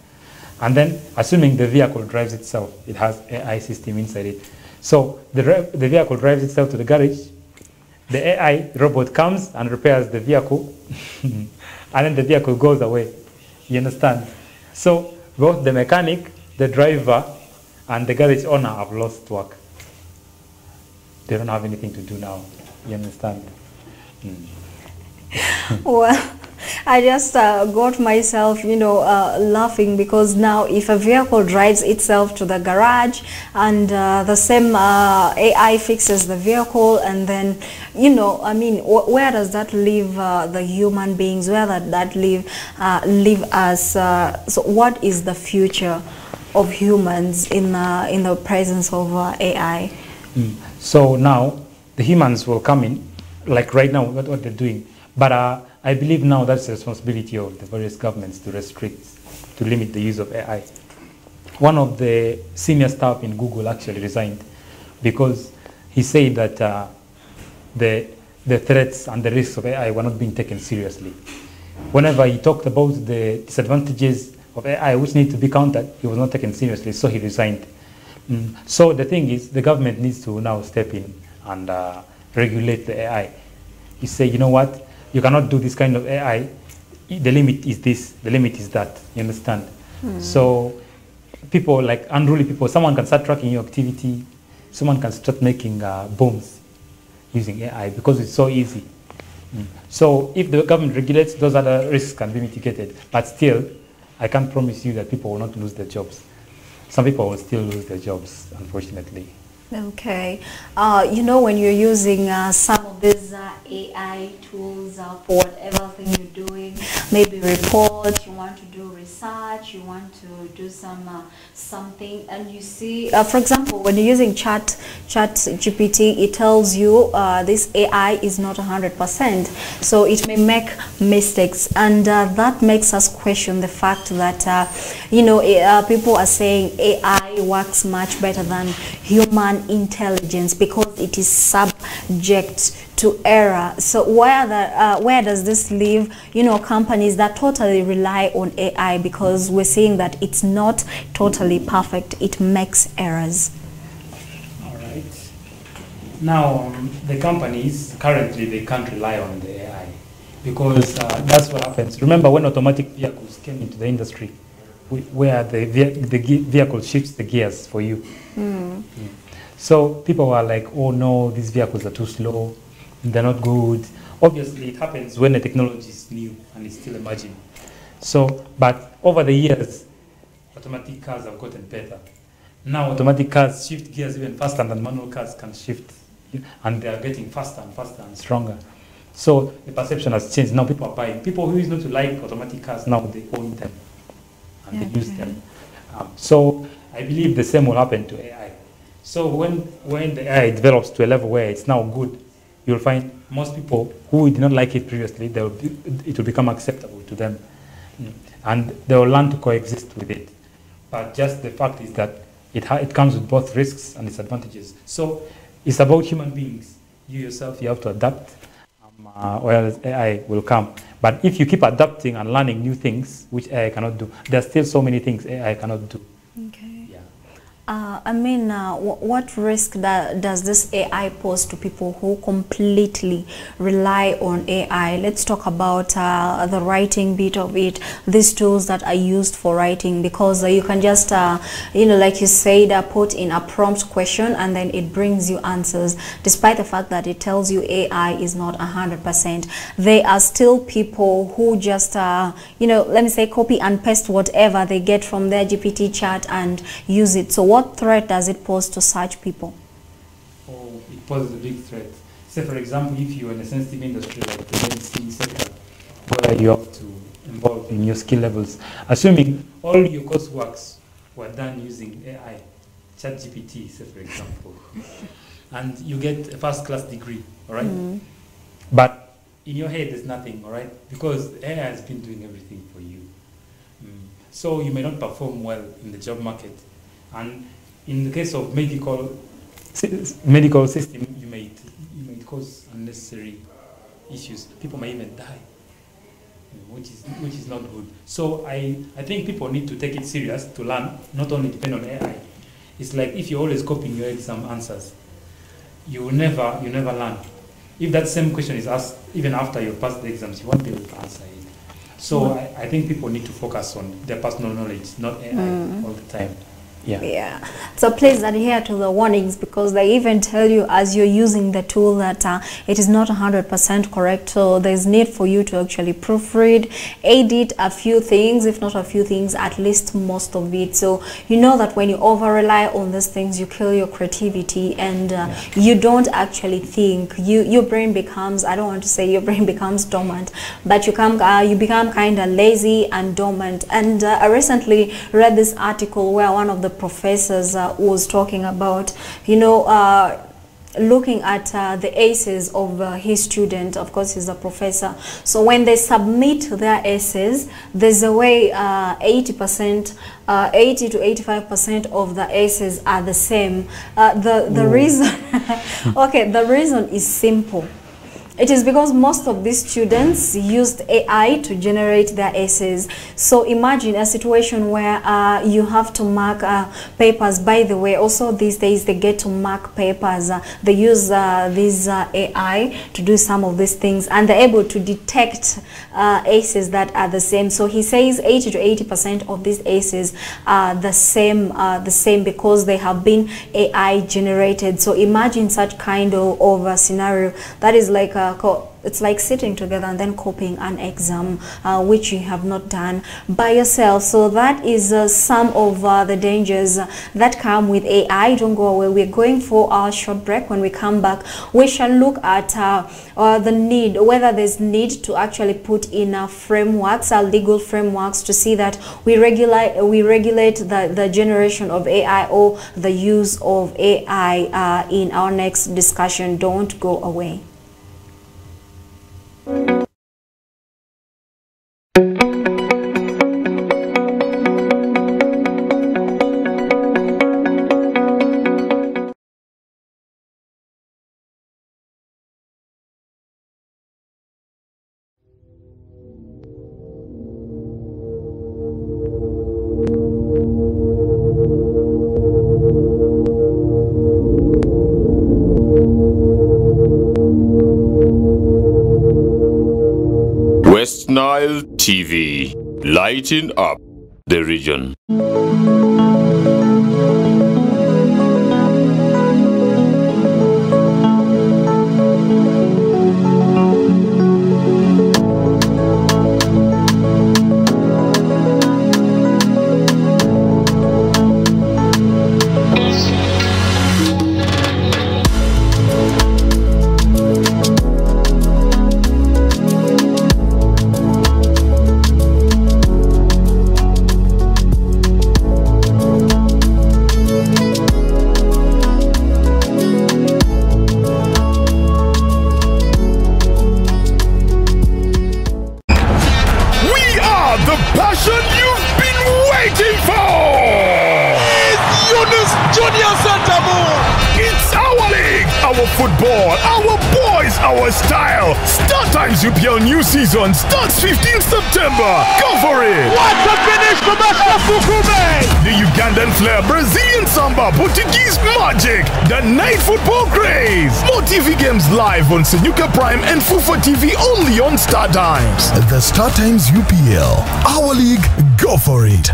And then, assuming the vehicle drives itself, it has AI system inside it. So the vehicle drives itself to the garage, the AI robot comes and repairs the vehicle, and then the vehicle goes away. You understand? So both the mechanic, the driver, and the garage owner have lost work. They don't have anything to do now. You understand? Well, I just got myself, laughing, because now if a vehicle drives itself to the garage and the same AI fixes the vehicle, and then, where does that leave the human beings? Where does that leave us? So what is the future of humans in the presence of AI? So now the humans will come in, like right now, what they're doing. But I believe now that's the responsibility of the various governments to restrict, to limit the use of AI. One of the senior staff in Google actually resigned because he said that the threats and the risks of AI were not being taken seriously. Whenever he talked about the disadvantages of AI which need to be countered, he was not taken seriously, so he resigned. So the thing is, the government needs to now step in and regulate the AI. You say, you know what, you cannot do this kind of AI. The limit is this, the limit is that. You understand? So people, like unruly people, someone can start tracking your activity. Someone can start making bombs using AI because it's so easy. So if the government regulates, those other risks can be mitigated. But still, I can't promise you that people will not lose their jobs. Some people will still lose their jobs, unfortunately. Okay. When you're using some of these AI tools for whatever thing you're doing, maybe report, you want to do research, you want to do something, and you see, for example, when you're using chat GPT, it tells you this AI is not 100%, so it may make mistakes, and that makes us question the fact that people are saying AI works much better than human intelligence because it is subject to error. So where does this leave companies that totally rely on AI, because we're seeing that it's not totally perfect, it makes errors? All right. Now the companies currently, they can't rely on the AI because that's what happens. Remember when automatic vehicles came into the industry, where the vehicle shifts the gears for you. So people were like, oh no, these vehicles are too slow, they're not good. Obviously it happens when the technology is new and it's still emerging. So, but over the years, automatic cars have gotten better. Now automatic cars shift gears even faster than manual cars can shift, and they are getting faster and faster and stronger. So the perception has changed. Now people are buying. People who used not to like automatic cars, now they own them and they use them. So I believe the same will happen to AI. So when the AI develops to a level where it's now good, you'll find most people who did not like it previously, it will become acceptable to them. And they will learn to coexist with it. But just the fact is that it comes with both risks and disadvantages. So it's about human beings. You yourself, you have to adapt, or else AI will come. But if you keep adapting and learning new things, which AI cannot do, there are still so many things AI cannot do. Okay. Yeah. What risk does this AI pose to people who completely rely on AI? Let's talk about the writing bit of it, these tools that are used for writing, because you can just, like you said, put in a prompt question and then it brings you answers, despite the fact that it tells you AI is not 100%. There are still people who just, let me say, copy and paste whatever they get from their GPT chat and use it. So what what threat does it pose to such people? Oh, it poses a big threat. Say, for example, if you're in a sensitive industry like the medicine sector, where you have to involve in your skill levels, assuming all your courseworks were done using AI, ChatGPT, say, for example, and you get a first-class degree, all right? But in your head, there's nothing, all right? Because AI has been doing everything for you. So you may not perform well in the job market. And in the case of medical system, you may cause unnecessary issues. People may even die, which is not good. So I think people need to take it serious to learn, not only depend on AI. It's like if you're always copying your exam answers, you never learn. If that same question is asked even after you pass the exams, you won't be able to answer it. So I think people need to focus on their personal knowledge, not AI all the time. Yeah. So please adhere to the warnings, because they even tell you as you're using the tool that it is not 100% correct. So there's need for you to actually proofread, edit a few things, if not a few things, at least most of it. So you know that when you over rely on these things, you kill your creativity, and you don't actually think. Your brain becomes, I don't want to say your brain becomes dormant, but you become kind of lazy and dormant. And I recently read this article where one of the professors was talking about, looking at the essays of his student. Of course, he's a professor. So when they submit their essays, there's a way 80 to 85% of the essays are the same. The reason, the reason is simple. It is because most of these students used AI to generate their essays. So imagine a situation where you have to mark papers. By the way, also these days they get to mark papers. They use this AI to do some of these things, and they're able to detect essays that are the same. So he says 80 to 80% of these essays are the same because they have been AI generated. So imagine such kind of a scenario. That is like it's like sitting together and then copying an exam which you have not done by yourself. So that is some of the dangers that come with AI. Don't go away. We're going for our short break. When we come back, we shall look at the need, whether there's need to actually put in frameworks, legal frameworks, to see that we regulate the generation of AI or the use of AI in our next discussion. Don't go away. Westnile TV, lighting up the region. Football, our boys, our style. Star Times UPL new season starts 15th September. Go for it! What a finish from Fukume! The Ugandan flair, Brazilian samba, Portuguese magic, the night football craze. More TV games live on Senyuka Prime and Fufa TV only on Star Times. The Star Times UPL, our league. Go for it!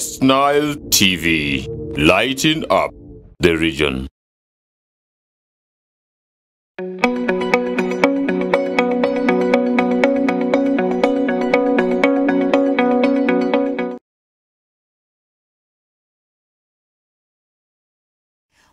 Westnile TV, lighting up the region.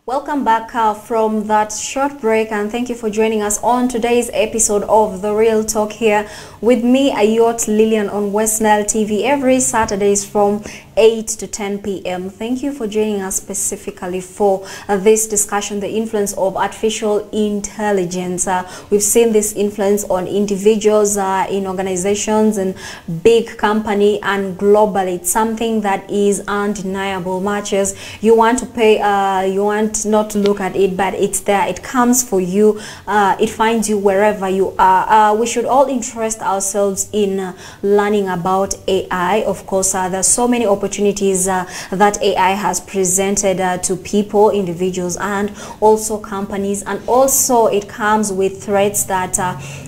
Welcome back from that short break, and thank you for joining us on today's episode of The Real Talk here with me, Ayot, Lillian on Westnile TV every Saturdays from 8 to 10 p.m. Thank you for joining us specifically for this discussion, the influence of artificial intelligence. We've seen this influence on individuals, in organizations and big company and globally. It's something that is undeniable. Much as you want to pay, you want not to look at it, but it's there. It comes for you. It finds you wherever you are. We should all interest ourselves in learning about AI. Of course, there's so many opportunities that AI has presented to people, individuals, and also companies. And also it comes with threats that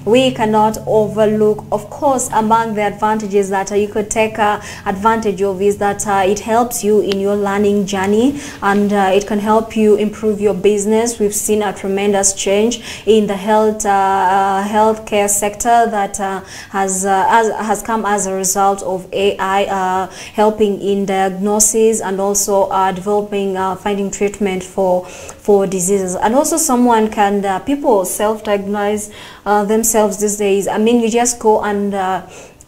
we cannot overlook. Of course, among the advantages that you could take advantage of is that it helps you in your learning journey, and it can help you improve your business. We've seen a tremendous change in the healthcare sector that has come as a result of AI helping in diagnosis and also developing finding treatment for diseases. And also someone can people self-diagnose themselves these days. I mean, you just go and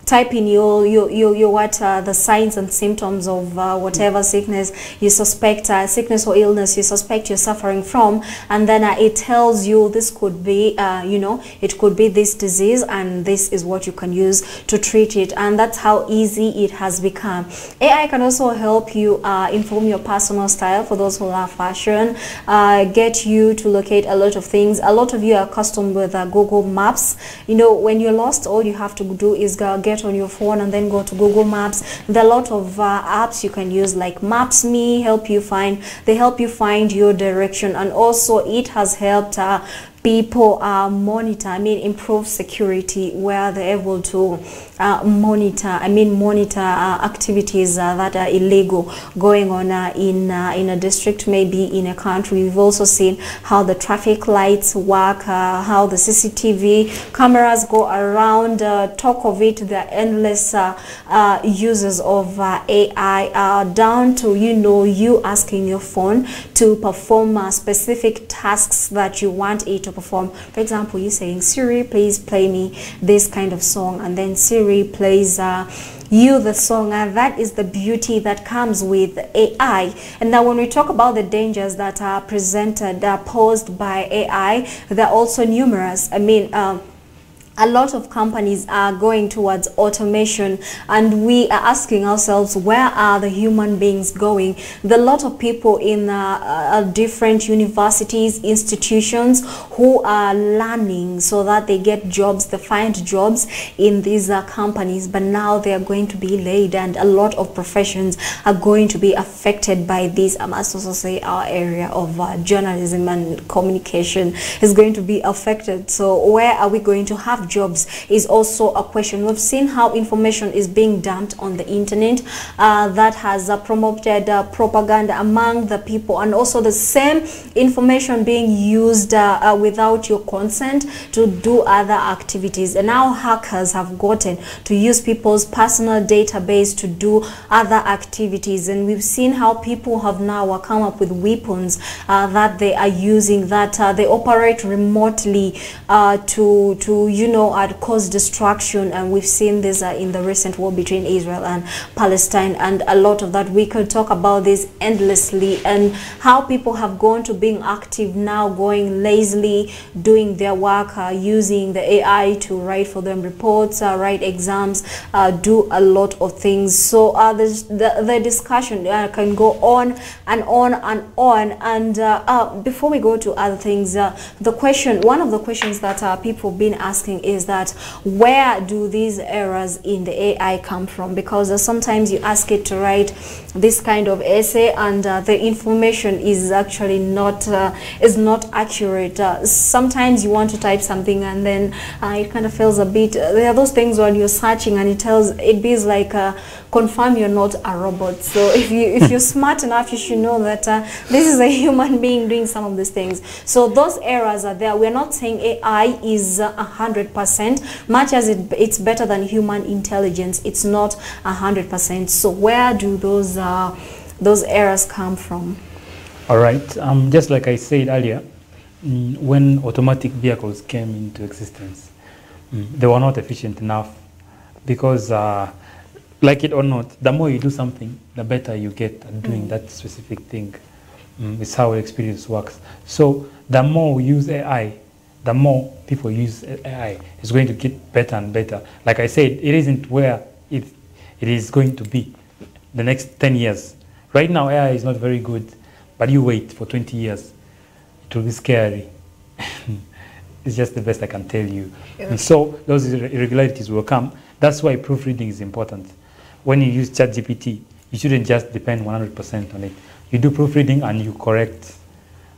type in your the signs and symptoms of whatever sickness you suspect, sickness or illness you suspect you're suffering from, and then it tells you this could be it could be this disease, and this is what you can use to treat it. And that's how easy it has become. AI can also help you inform your personal style. For those who love fashion, get you to locate a lot of things. A lot of you are accustomed with Google Maps. You know, when you're lost, all you have to do is get on your phone and then go to Google Maps. There are a lot of apps you can use, like Maps Me, they help you find your direction. And also it has helped people monitor, improve security, where they're able to monitor activities that are illegal going on in a district, maybe in a country. We've also seen how the traffic lights work, how the CCTV cameras go around. Talk of it, the endless uses of AI, down to you asking your phone to perform specific tasks that you want it to perform. For example, you saying, Siri, please play me this kind of song, and then Siri plays you the song. And that is the beauty that comes with AI. And now when we talk about the dangers that are presented, posed by AI, they're also numerous. I mean, a lot of companies are going towards automation, and we are asking ourselves, where are the human beings going? There are a lot of people in different universities, institutions, who are learning so that they get jobs, they find jobs in these companies, but now they are going to be laid, and a lot of professions are going to be affected by this. I must also say our area of journalism and communication is going to be affected. So where are we going to have jobs is also a question. We've seen how information is being dumped on the internet that has promoted propaganda among the people, and also the same information being used without your consent to do other activities. And now hackers have gotten to use people's personal database to do other activities, and we've seen how people have now come up with weapons that they are using, that they operate remotely to cause destruction. And we've seen this in the recent war between Israel and Palestine, and a lot of that. We could talk about this endlessly, and how people have gone to being active now, going lazily, doing their work, using the AI to write for them reports, write exams, do a lot of things. So the discussion can go on and on and on. And before we go to other things, one of the questions that people have been asking is that where do these errors in the AI come from? Because sometimes you ask it to write this kind of essay and the information is actually not accurate. Sometimes you want to type something and then it kind of feels a bit, there are those things when you're searching and it bees like confirm you're not a robot. So if you're smart enough, you should know that this is a human being doing some of these things. So those errors are there. We're not saying AI is 100%, much as it's better than human intelligence. It's not 100%. So where do those errors come from? All right. Just like I said earlier, when automatic vehicles came into existence, they were not efficient enough because, like it or not, the more you do something, the better you get at doing that specific thing. It's how experience works. So the more we use AI, the more people use AI, it's going to get better and better. Like I said, it isn't where it is going to be the next 10 years. Right now, AI is not very good, but you wait for 20 years. It will be scary. It's just the best I can tell you. Yeah. And so those irregularities will come. That's why proofreading is important. When you use ChatGPT, you shouldn't just depend 100% on it. You do proofreading and you correct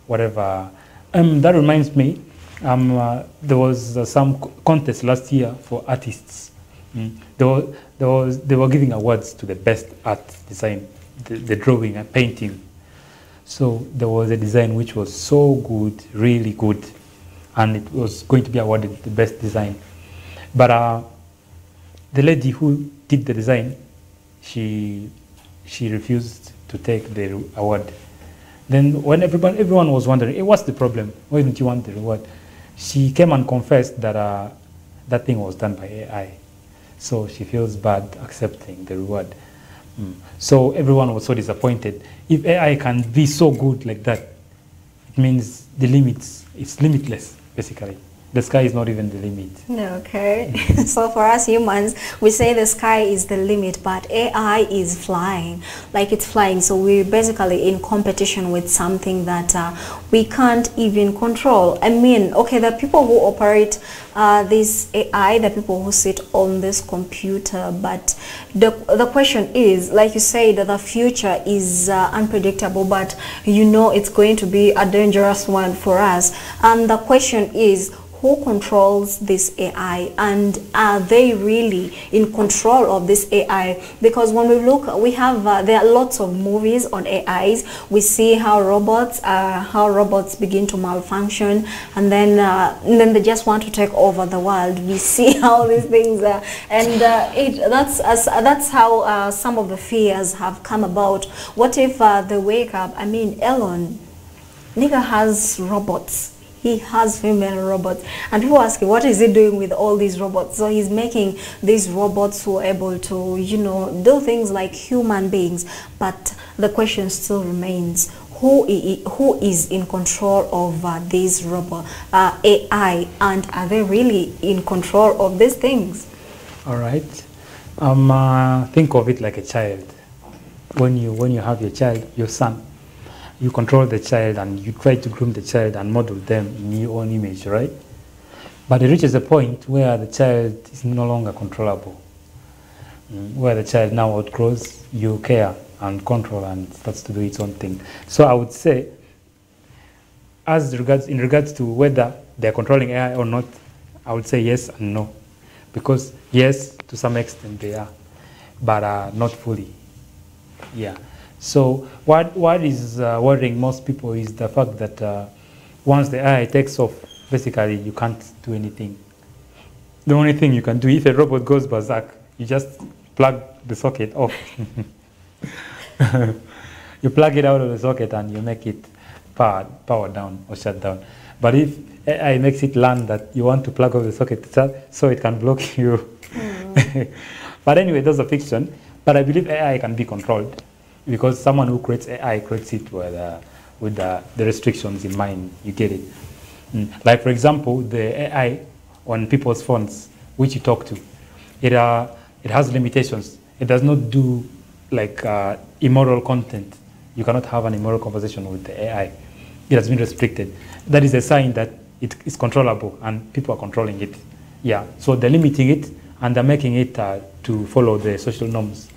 whatever. That reminds me, there was some contest last year for artists. They were giving awards to the best art design, the drawing and painting. So there was a design which was so good, really good, and it was going to be awarded the best design. But the lady who did the design, she refused to take the award. Then when everyone was wondering, hey, what's the problem? Why didn't you want the reward? She came and confessed that that thing was done by AI. So she feels bad accepting the reward. So everyone was so disappointed. If AI can be so good like that, it means it's limitless, basically. The sky is not even the limit. Okay. So for us humans, we say the sky is the limit, but AI is flying. Like it's flying. So we're basically in competition with something that we can't even control. I mean, okay, the people who operate this AI, the people who sit on this computer, but the question is, like you said, the future is unpredictable, but you know it's going to be a dangerous one for us. And the question is, who controls this AI, and are they really in control of this AI? Because when we look, we have there are lots of movies on AIs. We see how robots begin to malfunction, and then they just want to take over the world. We see how these things are, and that's how some of the fears have come about. What if they wake up? I mean, Elon, nigga has robots. He has female robots, and people ask him, what is he doing with all these robots? So he's making these robots who are able to, you know, do things like human beings. But the question still remains, who is in control of these robot AI, and are they really in control of these things? All right. Think of it like a child. When you have your child, your son, you control the child and you try to groom the child and model them in your own image, right? But it reaches a point where the child is no longer controllable, where the child now outgrows your care and control and starts to do its own thing. So I would say, in regards to whether they're controlling AI or not, I would say yes and no. Because yes, to some extent they are, but not fully. Yeah. So what is worrying most people is the fact that once the AI takes off, basically you can't do anything. The only thing you can do, if a robot goes berserk, you just plug the socket off. You plug it out of the socket and you make it power down or shut down. But if AI makes it learn that you want to plug off the socket so it can block you. But anyway, those are fiction. But I believe AI can be controlled, because someone who creates AI creates it with the restrictions in mind. You get it? Like, for example, the AI on people's phones, which you talk to, it has limitations. It does not do like immoral content. You cannot have an immoral conversation with the AI. It has been restricted. That is a sign that it is controllable and people are controlling it. Yeah, so they're limiting it and they're making it to follow the social norms.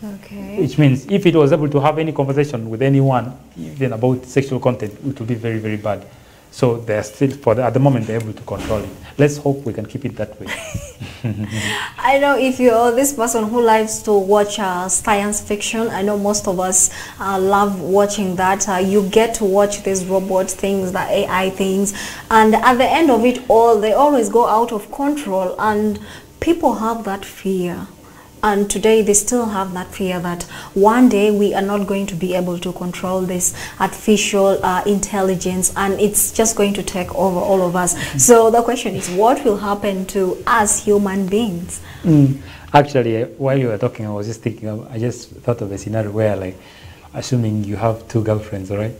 Okay. Which means if it was able to have any conversation with anyone, even about sexual content, it will be very, very bad. So they're still, at the moment, they're able to control it. Let's hope we can keep it that way. I know if you're this person who likes to watch science fiction, I know most of us love watching that. You get to watch these robot things, the AI things, and at the end of it all, they always go out of control, and people have that fear. And today they still have that fear that one day we are not going to be able to control this artificial intelligence, and it's just going to take over all of us. So the question is, what will happen to us human beings? Actually, while you were talking, I was just thinking, I just thought of a scenario where, like, assuming you have 2 girlfriends, all right?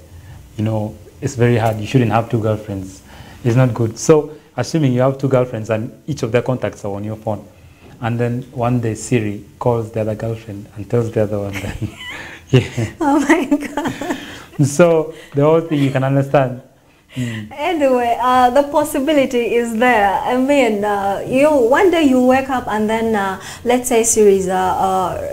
You know, it's very hard. You shouldn't have 2 girlfriends. It's not good. So assuming you have 2 girlfriends and each of their contacts are on your phone, and then one day Siri calls the other girlfriend and tells the other one that, yeah. Oh my God. So the whole thing, you can understand. Anyway, the possibility is there. I mean, one day you wake up and then let's say Siri is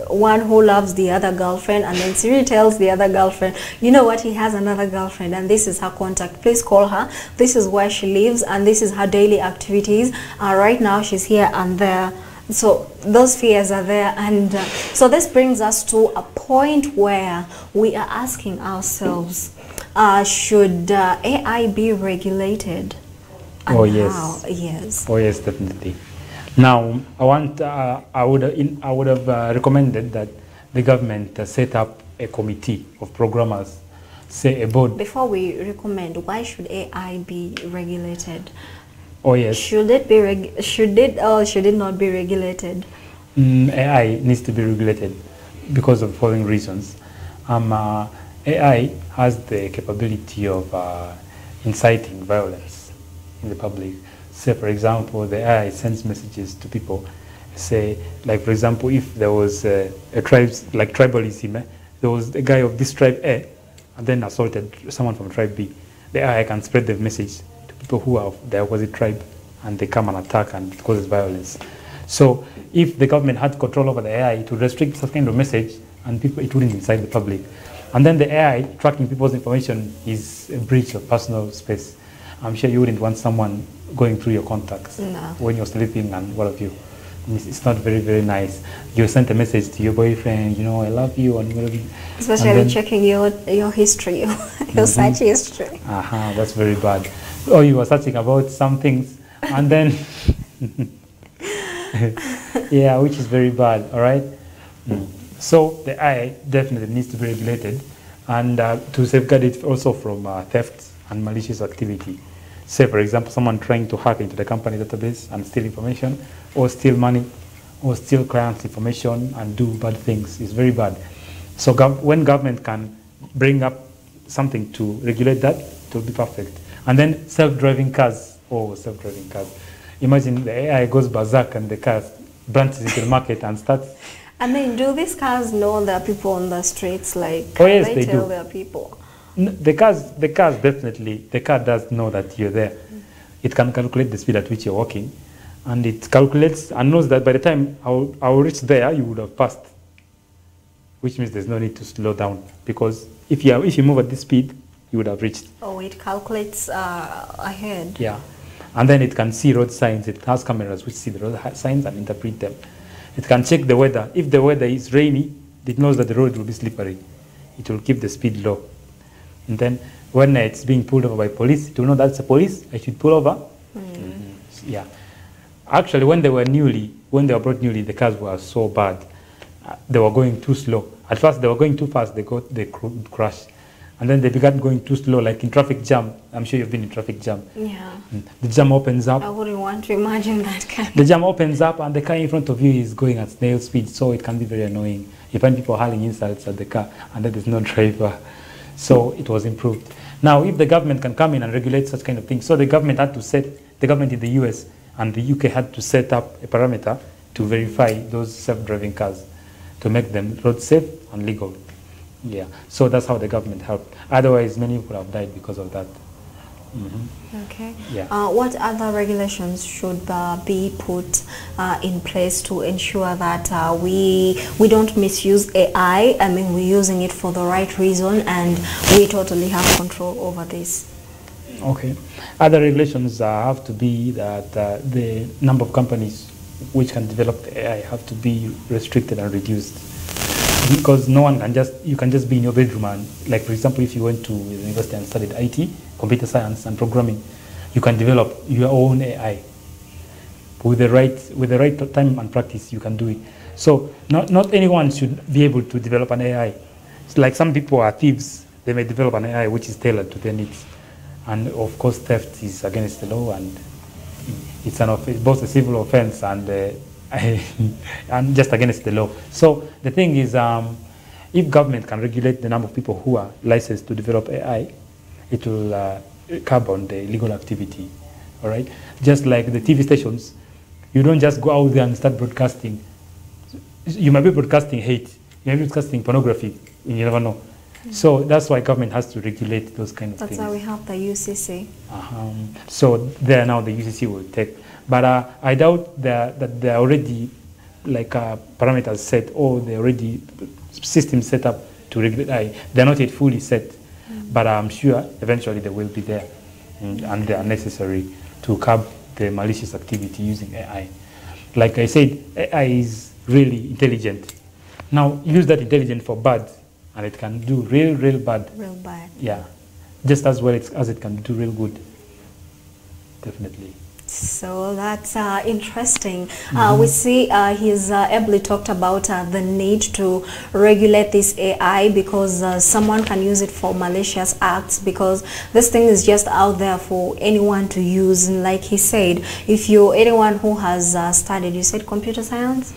one who loves the other girlfriend, and then Siri tells the other girlfriend, you know what, he has another girlfriend and this is her contact, please call her, this is where she lives and this is her daily activities, right now she's here and there. So those fears are there, and so this brings us to a point where we are asking ourselves, should AI be regulated? And oh yes. how? Yes. Oh yes, definitely. Now I would have recommended that the government set up a committee of programmers, say a board. Before we recommend, why should AI be regulated? Oh yes. Should it be should it or should it not be regulated? AI needs to be regulated because of the following reasons. AI has the capability of inciting violence in the public. Say, for example, the AI sends messages to people. Say, like for example, if there was a tribalism, there was a guy of this tribe A, and then assaulted someone from tribe B. The AI can spread the message people who are the opposite tribe, and they come and attack, and it causes violence. So if the government had control over the AI, it would restrict such kind of message, and people, it wouldn't incite the public. And then the AI tracking people's information is a breach of personal space. I'm sure you wouldn't want someone going through your contacts when you're sleeping and what have you. It's not very, very nice. You sent a message to your boyfriend, you know, I love you, and what have you. Especially and then, checking your history, your search history. That's very bad. Or you were searching about some things, and then, yeah, which is very bad, all right? So the AI definitely needs to be regulated, and to safeguard it also from theft and malicious activity. Say, for example, someone trying to hack into the company database and steal information, or steal money, or steal clients' information and do bad things is very bad. So when government can bring up something to regulate that, it will be perfect. And then self-driving cars. Oh, self-driving cars. Imagine the AI goes berserk and the car branches into the market and starts. I mean, do these cars know there are people on the streets? Like, oh yes, they tell there are people? The cars definitely, the car does know that you're there. It can calculate the speed at which you're walking, and it calculates and knows that by the time I'll reach there, you would have passed. Which means there's no need to slow down, because if you move at this speed, you would have reached. Oh, it calculates ahead. Yeah, and then it can see road signs. It has cameras which see the road signs and interpret them. It can check the weather. If the weather is rainy, it knows that the road will be slippery. It will keep the speed low. And then when it's being pulled over by police, it will know that's a police, I should pull over. Yeah. Actually, when they were brought newly, the cars were so bad. They were going too slow. At first, they were going too fast, they crashed. And then they began going too slow, like in traffic jam. I'm sure you've been in traffic jam. Yeah. The jam opens up. I wouldn't want to imagine that kind. The jam opens up and the car in front of you is going at snail speed, so it can be very annoying. You find people hurling insults at the car and then there's no driver. So it was improved. Now, if the government can come in and regulate such kind of things, so the government in the US and the UK had to set up a parameter to verify those self-driving cars to make them road safe and legal. Yeah, so that's how the government helped. Otherwise, many people have died because of that. Okay. Yeah. What other regulations should be put in place to ensure that we don't misuse AI? I mean, we're using it for the right reason and we totally have control over this. Okay. Other regulations have to be that the number of companies which can develop the AI have to be restricted and reduced. Because no one can you can just be in your bedroom and, like, for example, if you went to the university and studied IT, computer science and programming, you can develop your own AI. With the right time and practice, you can do it. So not anyone should be able to develop an AI. It's like some people are thieves. They may develop an AI which is tailored to their needs. And of course, theft is against the law, and it's both a civil offense and and just against the law. So the thing is, if government can regulate the number of people who are licensed to develop AI, it will curb on the illegal activity. All right, just like the TV stations, you don't just go out there and start broadcasting. You might be broadcasting hate, you might be broadcasting pornography, you never know. So that's why government has to regulate those kind of things. That's why we have the UCC. So there now the UCC will take. But I doubt that there are already like parameters set, or there already systems set up to regulate AI. They're not yet fully set, but I'm sure eventually they will be there, and they are necessary to curb the malicious activity using AI. Like I said, AI is really intelligent. Now use that intelligence for bad, and it can do real bad. Real bad. Yeah, just as well as it can do real good. Definitely. So that's interesting. We see he's ably talked about the need to regulate this AI, because someone can use it for malicious acts, because this thing is just out there for anyone to use. And like he said, if you're anyone who has studied, you said computer science?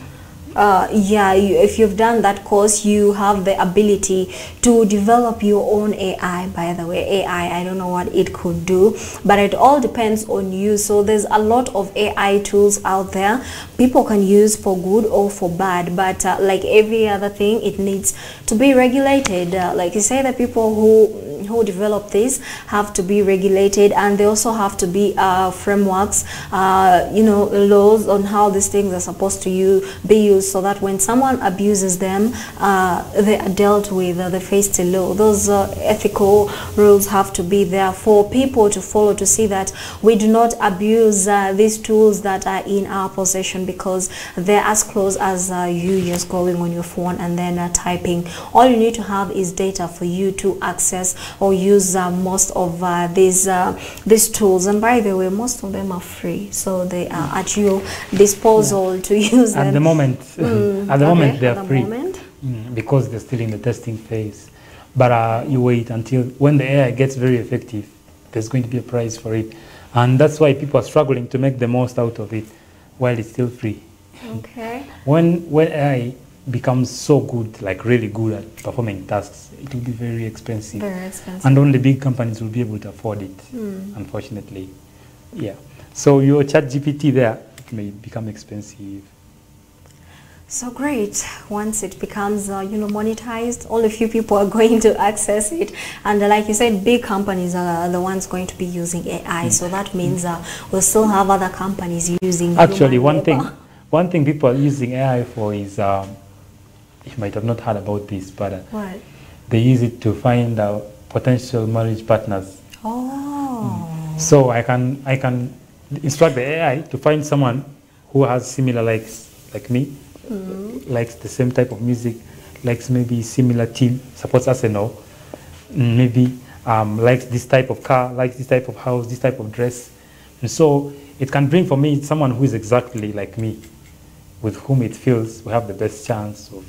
If you've done that course, you have the ability to develop your own AI. By the way, AI, I don't know what it could do, but it all depends on you. So there's a lot of AI tools out there people can use for good or for bad, but like every other thing, it needs to be regulated. Like you say, the people who develop this have to be regulated, and they also have to be frameworks, laws on how these things are supposed to be used, so that when someone abuses them, they are dealt with, they face the law. Those ethical rules have to be there for people to follow, to see that we do not abuse these tools that are in our possession, because they're as close as you just going on your phone and then typing. All you need to have is data for you to access or use most of these tools. And by the way, most of them are free, so they are at your disposal to use them. At the moment, they are free because they're still in the testing phase. But you wait until when the AI gets very effective, there's going to be a price for it. And that's why people are struggling to make the most out of it while it's still free. Okay. When AI becomes so good, like really good at performing tasks, it will be very expensive. Very expensive. And only big companies will be able to afford it, unfortunately. Yeah. So your ChatGPT there, it may become expensive. So great. Once it becomes monetized, only a few people are going to access it, and like you said, big companies are the ones going to be using AI. So that means we'll still have other companies using. Actually, one thing people are using AI for is, you might have not heard about this, but what? They use it to find potential marriage partners. Oh. So I can instruct the AI to find someone who has similar likes like me. Likes the same type of music, likes maybe similar team, supports Arsenal, maybe likes this type of car, likes this type of house, this type of dress. And so it can bring for me someone who is exactly like me, with whom it feels we have the best chance of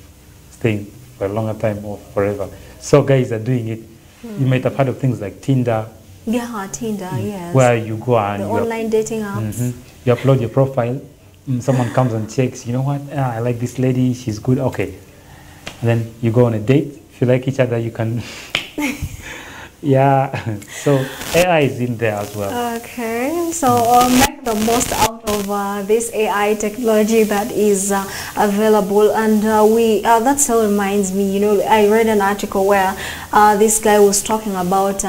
staying for a longer time or forever. So guys are doing it. You might have heard of things like Tinder. Yeah, Tinder, yes. Where you go and the online dating apps. You upload your profile. Someone comes and checks, you know what, I like this lady, she's good, okay. And then you go on a date. If you like each other, you can... Yeah, so AI is in there as well. Okay, so make the most out of of this AI technology that is available, and that still reminds me, you know, I read an article where this guy was talking about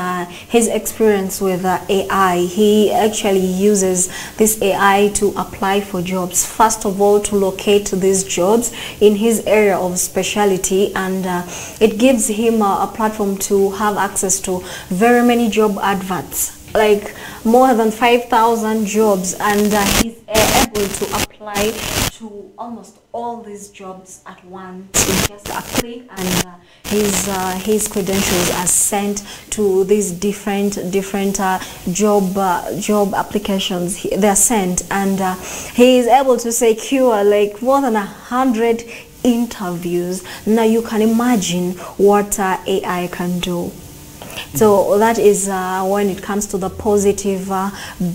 his experience with AI. He actually uses this AI to apply for jobs. First of all, to locate these jobs in his area of specialty, and it gives him a platform to have access to very many job adverts, like more than 5,000 jobs, and he's able to apply to almost all these jobs at once in just a click, and his credentials are sent to these different job applications. They're sent, and he is able to secure like more than 100 interviews. Now you can imagine what AI can do. So that is when it comes to the positive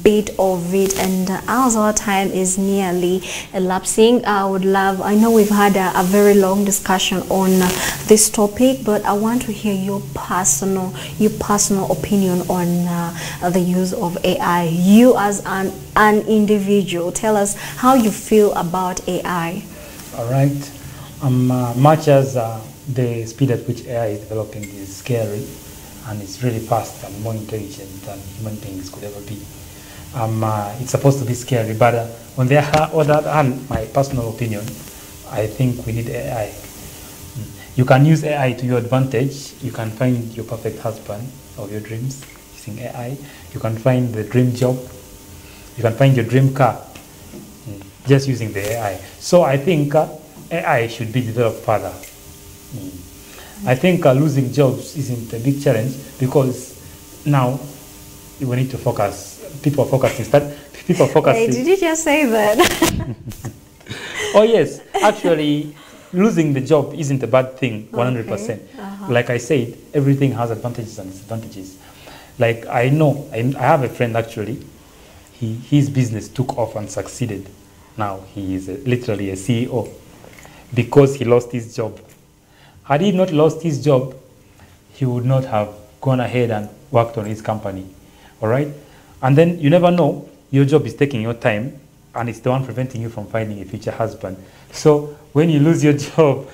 bit of it. And as our time is nearly elapsing, I know we've had a very long discussion on this topic, but I want to hear your personal opinion on the use of AI. You as an individual, tell us how you feel about AI. All right. Much as the speed at which AI is developing is scary, and it's really fast and more intelligent than human beings could ever be. It's supposed to be scary, but on the other hand, my personal opinion, I think we need AI. You can use AI to your advantage. You can find your perfect husband of your dreams using AI. You can find the dream job. You can find your dream car just using the AI. So I think AI should be developed further. I think losing jobs isn't a big challenge, because now we need to focus. People are focusing. Hey, did you just say that? Oh yes, actually, losing the job isn't a bad thing. 100%. Okay. Like I said, everything has advantages and disadvantages. Like I know, I have a friend actually. His business took off and succeeded. Now he is literally a CEO because he lost his job. Had he not lost his job, he would not have gone ahead and worked on his company. All right? And then you never know, your job is taking your time, and it's the one preventing you from finding a future husband. So when you lose your job,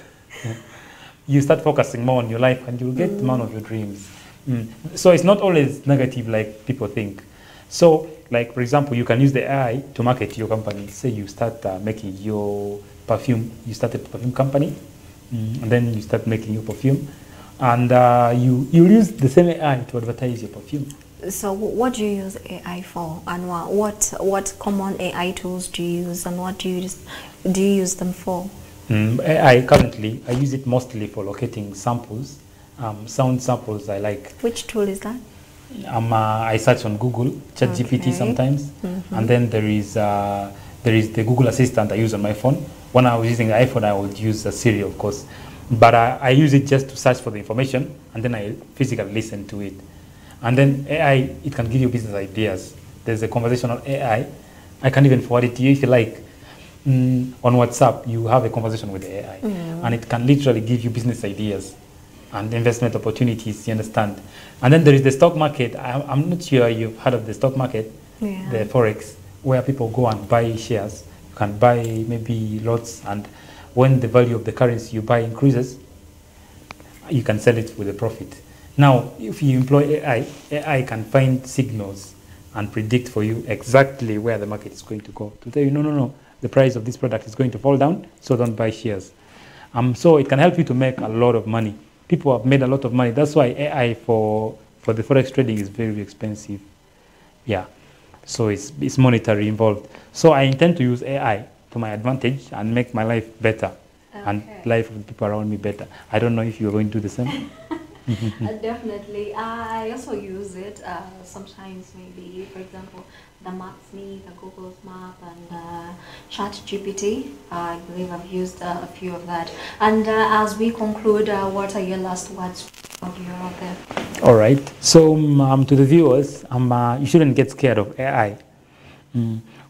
you start focusing more on your life, and you'll get the man of your dreams. So it's not always negative like people think. So, like, for example, you can use the AI to market your company. Say you start making your perfume. You start a perfume company. And then you start making your perfume, and you use the same AI to advertise your perfume. So what do you use AI for, and what common AI tools do you use, and what do you use them for? AI currently, I use it mostly for locating samples, sound samples I like. Which tool is that? I search on Google, ChatGPT sometimes, and then there is the Google Assistant I use on my phone. When I was using the iPhone, I would use Siri, of course. But I use it just to search for the information, and then I physically listen to it. And then AI, it can give you business ideas. There's a conversational AI. I can even forward it to you if you like. On WhatsApp, you have a conversation with the AI. And it can literally give you business ideas and investment opportunities, you understand. And then there is the stock market. I'm not sure you've heard of the stock market, the Forex, where people go and buy shares. Can buy maybe lots, and when the value of the currency you buy increases, you can sell it with a profit. Now, if you employ AI can find signals and predict for you exactly where the market is going to go. To tell you, no, the price of this product is going to fall down, so don't buy shares. So it can help you to make a lot of money. People have made a lot of money. That's why AI for the Forex trading is very, very expensive. Yeah. So it's monetary involved. So I intend to use AI to my advantage and make my life better, and life of the people around me better. I don't know if you're going to do the same. Definitely. I also use it sometimes, maybe, for example, the Maps.me, the Google's Map, and ChatGPT. I believe I've used a few of that. And as we conclude, what are your last words of you out there? All right. So to the viewers, you shouldn't get scared of AI.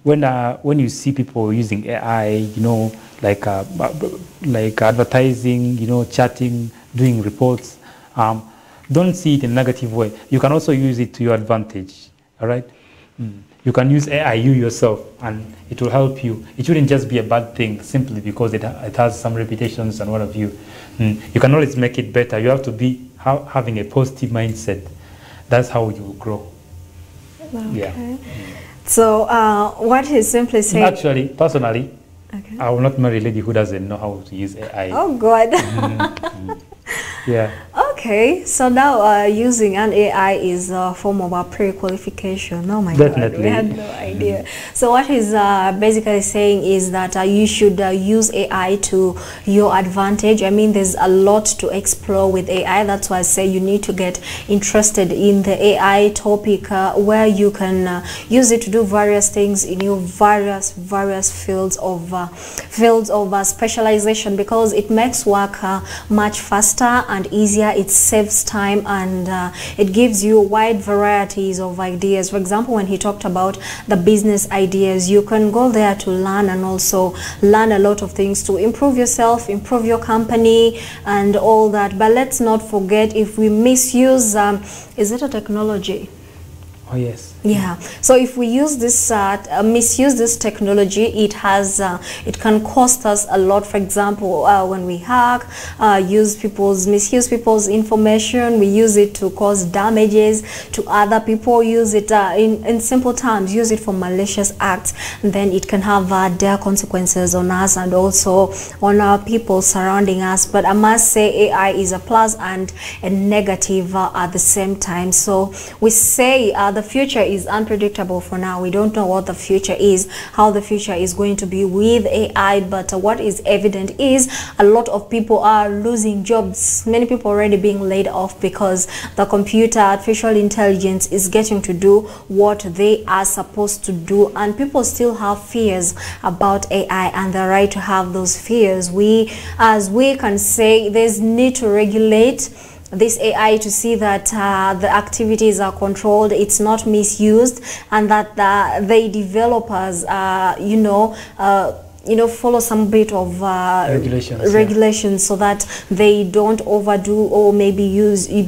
When you see people using AI, you know, like advertising, you know, chatting, doing reports, don't see it in a negative way. You can also use it to your advantage. All right. You you can use AI you yourself, and it will help you. It shouldn't just be a bad thing simply because it has some reputations and what have you. You can always make it better. You have to be having a positive mindset. That's how you will grow. Okay. Yeah. So what he's simply saying... Actually, personally, okay. I will not marry a lady who doesn't know how to use AI. Oh, God. Yeah. Okay, so now using an AI is a form of a pre-qualification. Oh my Definitely. God, we had no idea. So what he's basically saying is that you should use AI to your advantage. I mean, there's a lot to explore with AI. That's why I say you need to get interested in the AI topic where you can use it to do various things in your various fields of specialization, because it makes work much faster and easier. It saves time, and it gives you wide varieties of ideas. For example, when he talked about the business ideas, you can go there to learn and also learn a lot of things to improve yourself, improve your company and all that. But let's not forget, if we misuse is it a technology? Oh yes. Yeah. So if we use this, misuse this technology, it can cost us a lot. For example, when we hack, misuse people's information, we use it to cause damages to other people. Use it in simple terms, use it for malicious acts. And then it can have dire consequences on us and also on our people surrounding us. But I must say, AI is a plus and a negative at the same time. So we say the future is unpredictable for now. We don't know what the future is, how the future is going to be with AI, but what is evident is a lot of people are losing jobs. Many people already being laid off because the computer, artificial intelligence is getting to do what they are supposed to do, and people still have fears about AI, and the right to have those fears. As we can say, there's need to regulate this AI to see that the activities are controlled, it's not misused, and that the developers, follow some bit of regulations, so that they don't overdo or maybe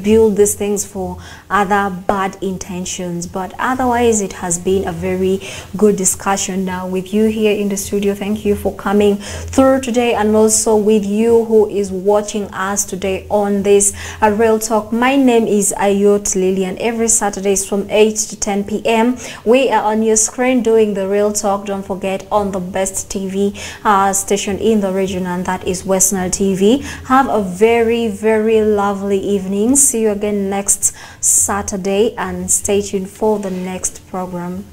build these things for other bad intentions. But otherwise, it has been a very good discussion now with you here in the studio. Thank you for coming through today, and also with you who is watching us today on this Real Talk. My name is Ayot Lillian. Every Saturdays from 8 to 10 p.m. we are on your screen doing the Real Talk. Don't forget, on the best TV station in the region, and that is Westnile TV. Have a very, very lovely evening. See you again next Saturday, and stay tuned for the next program.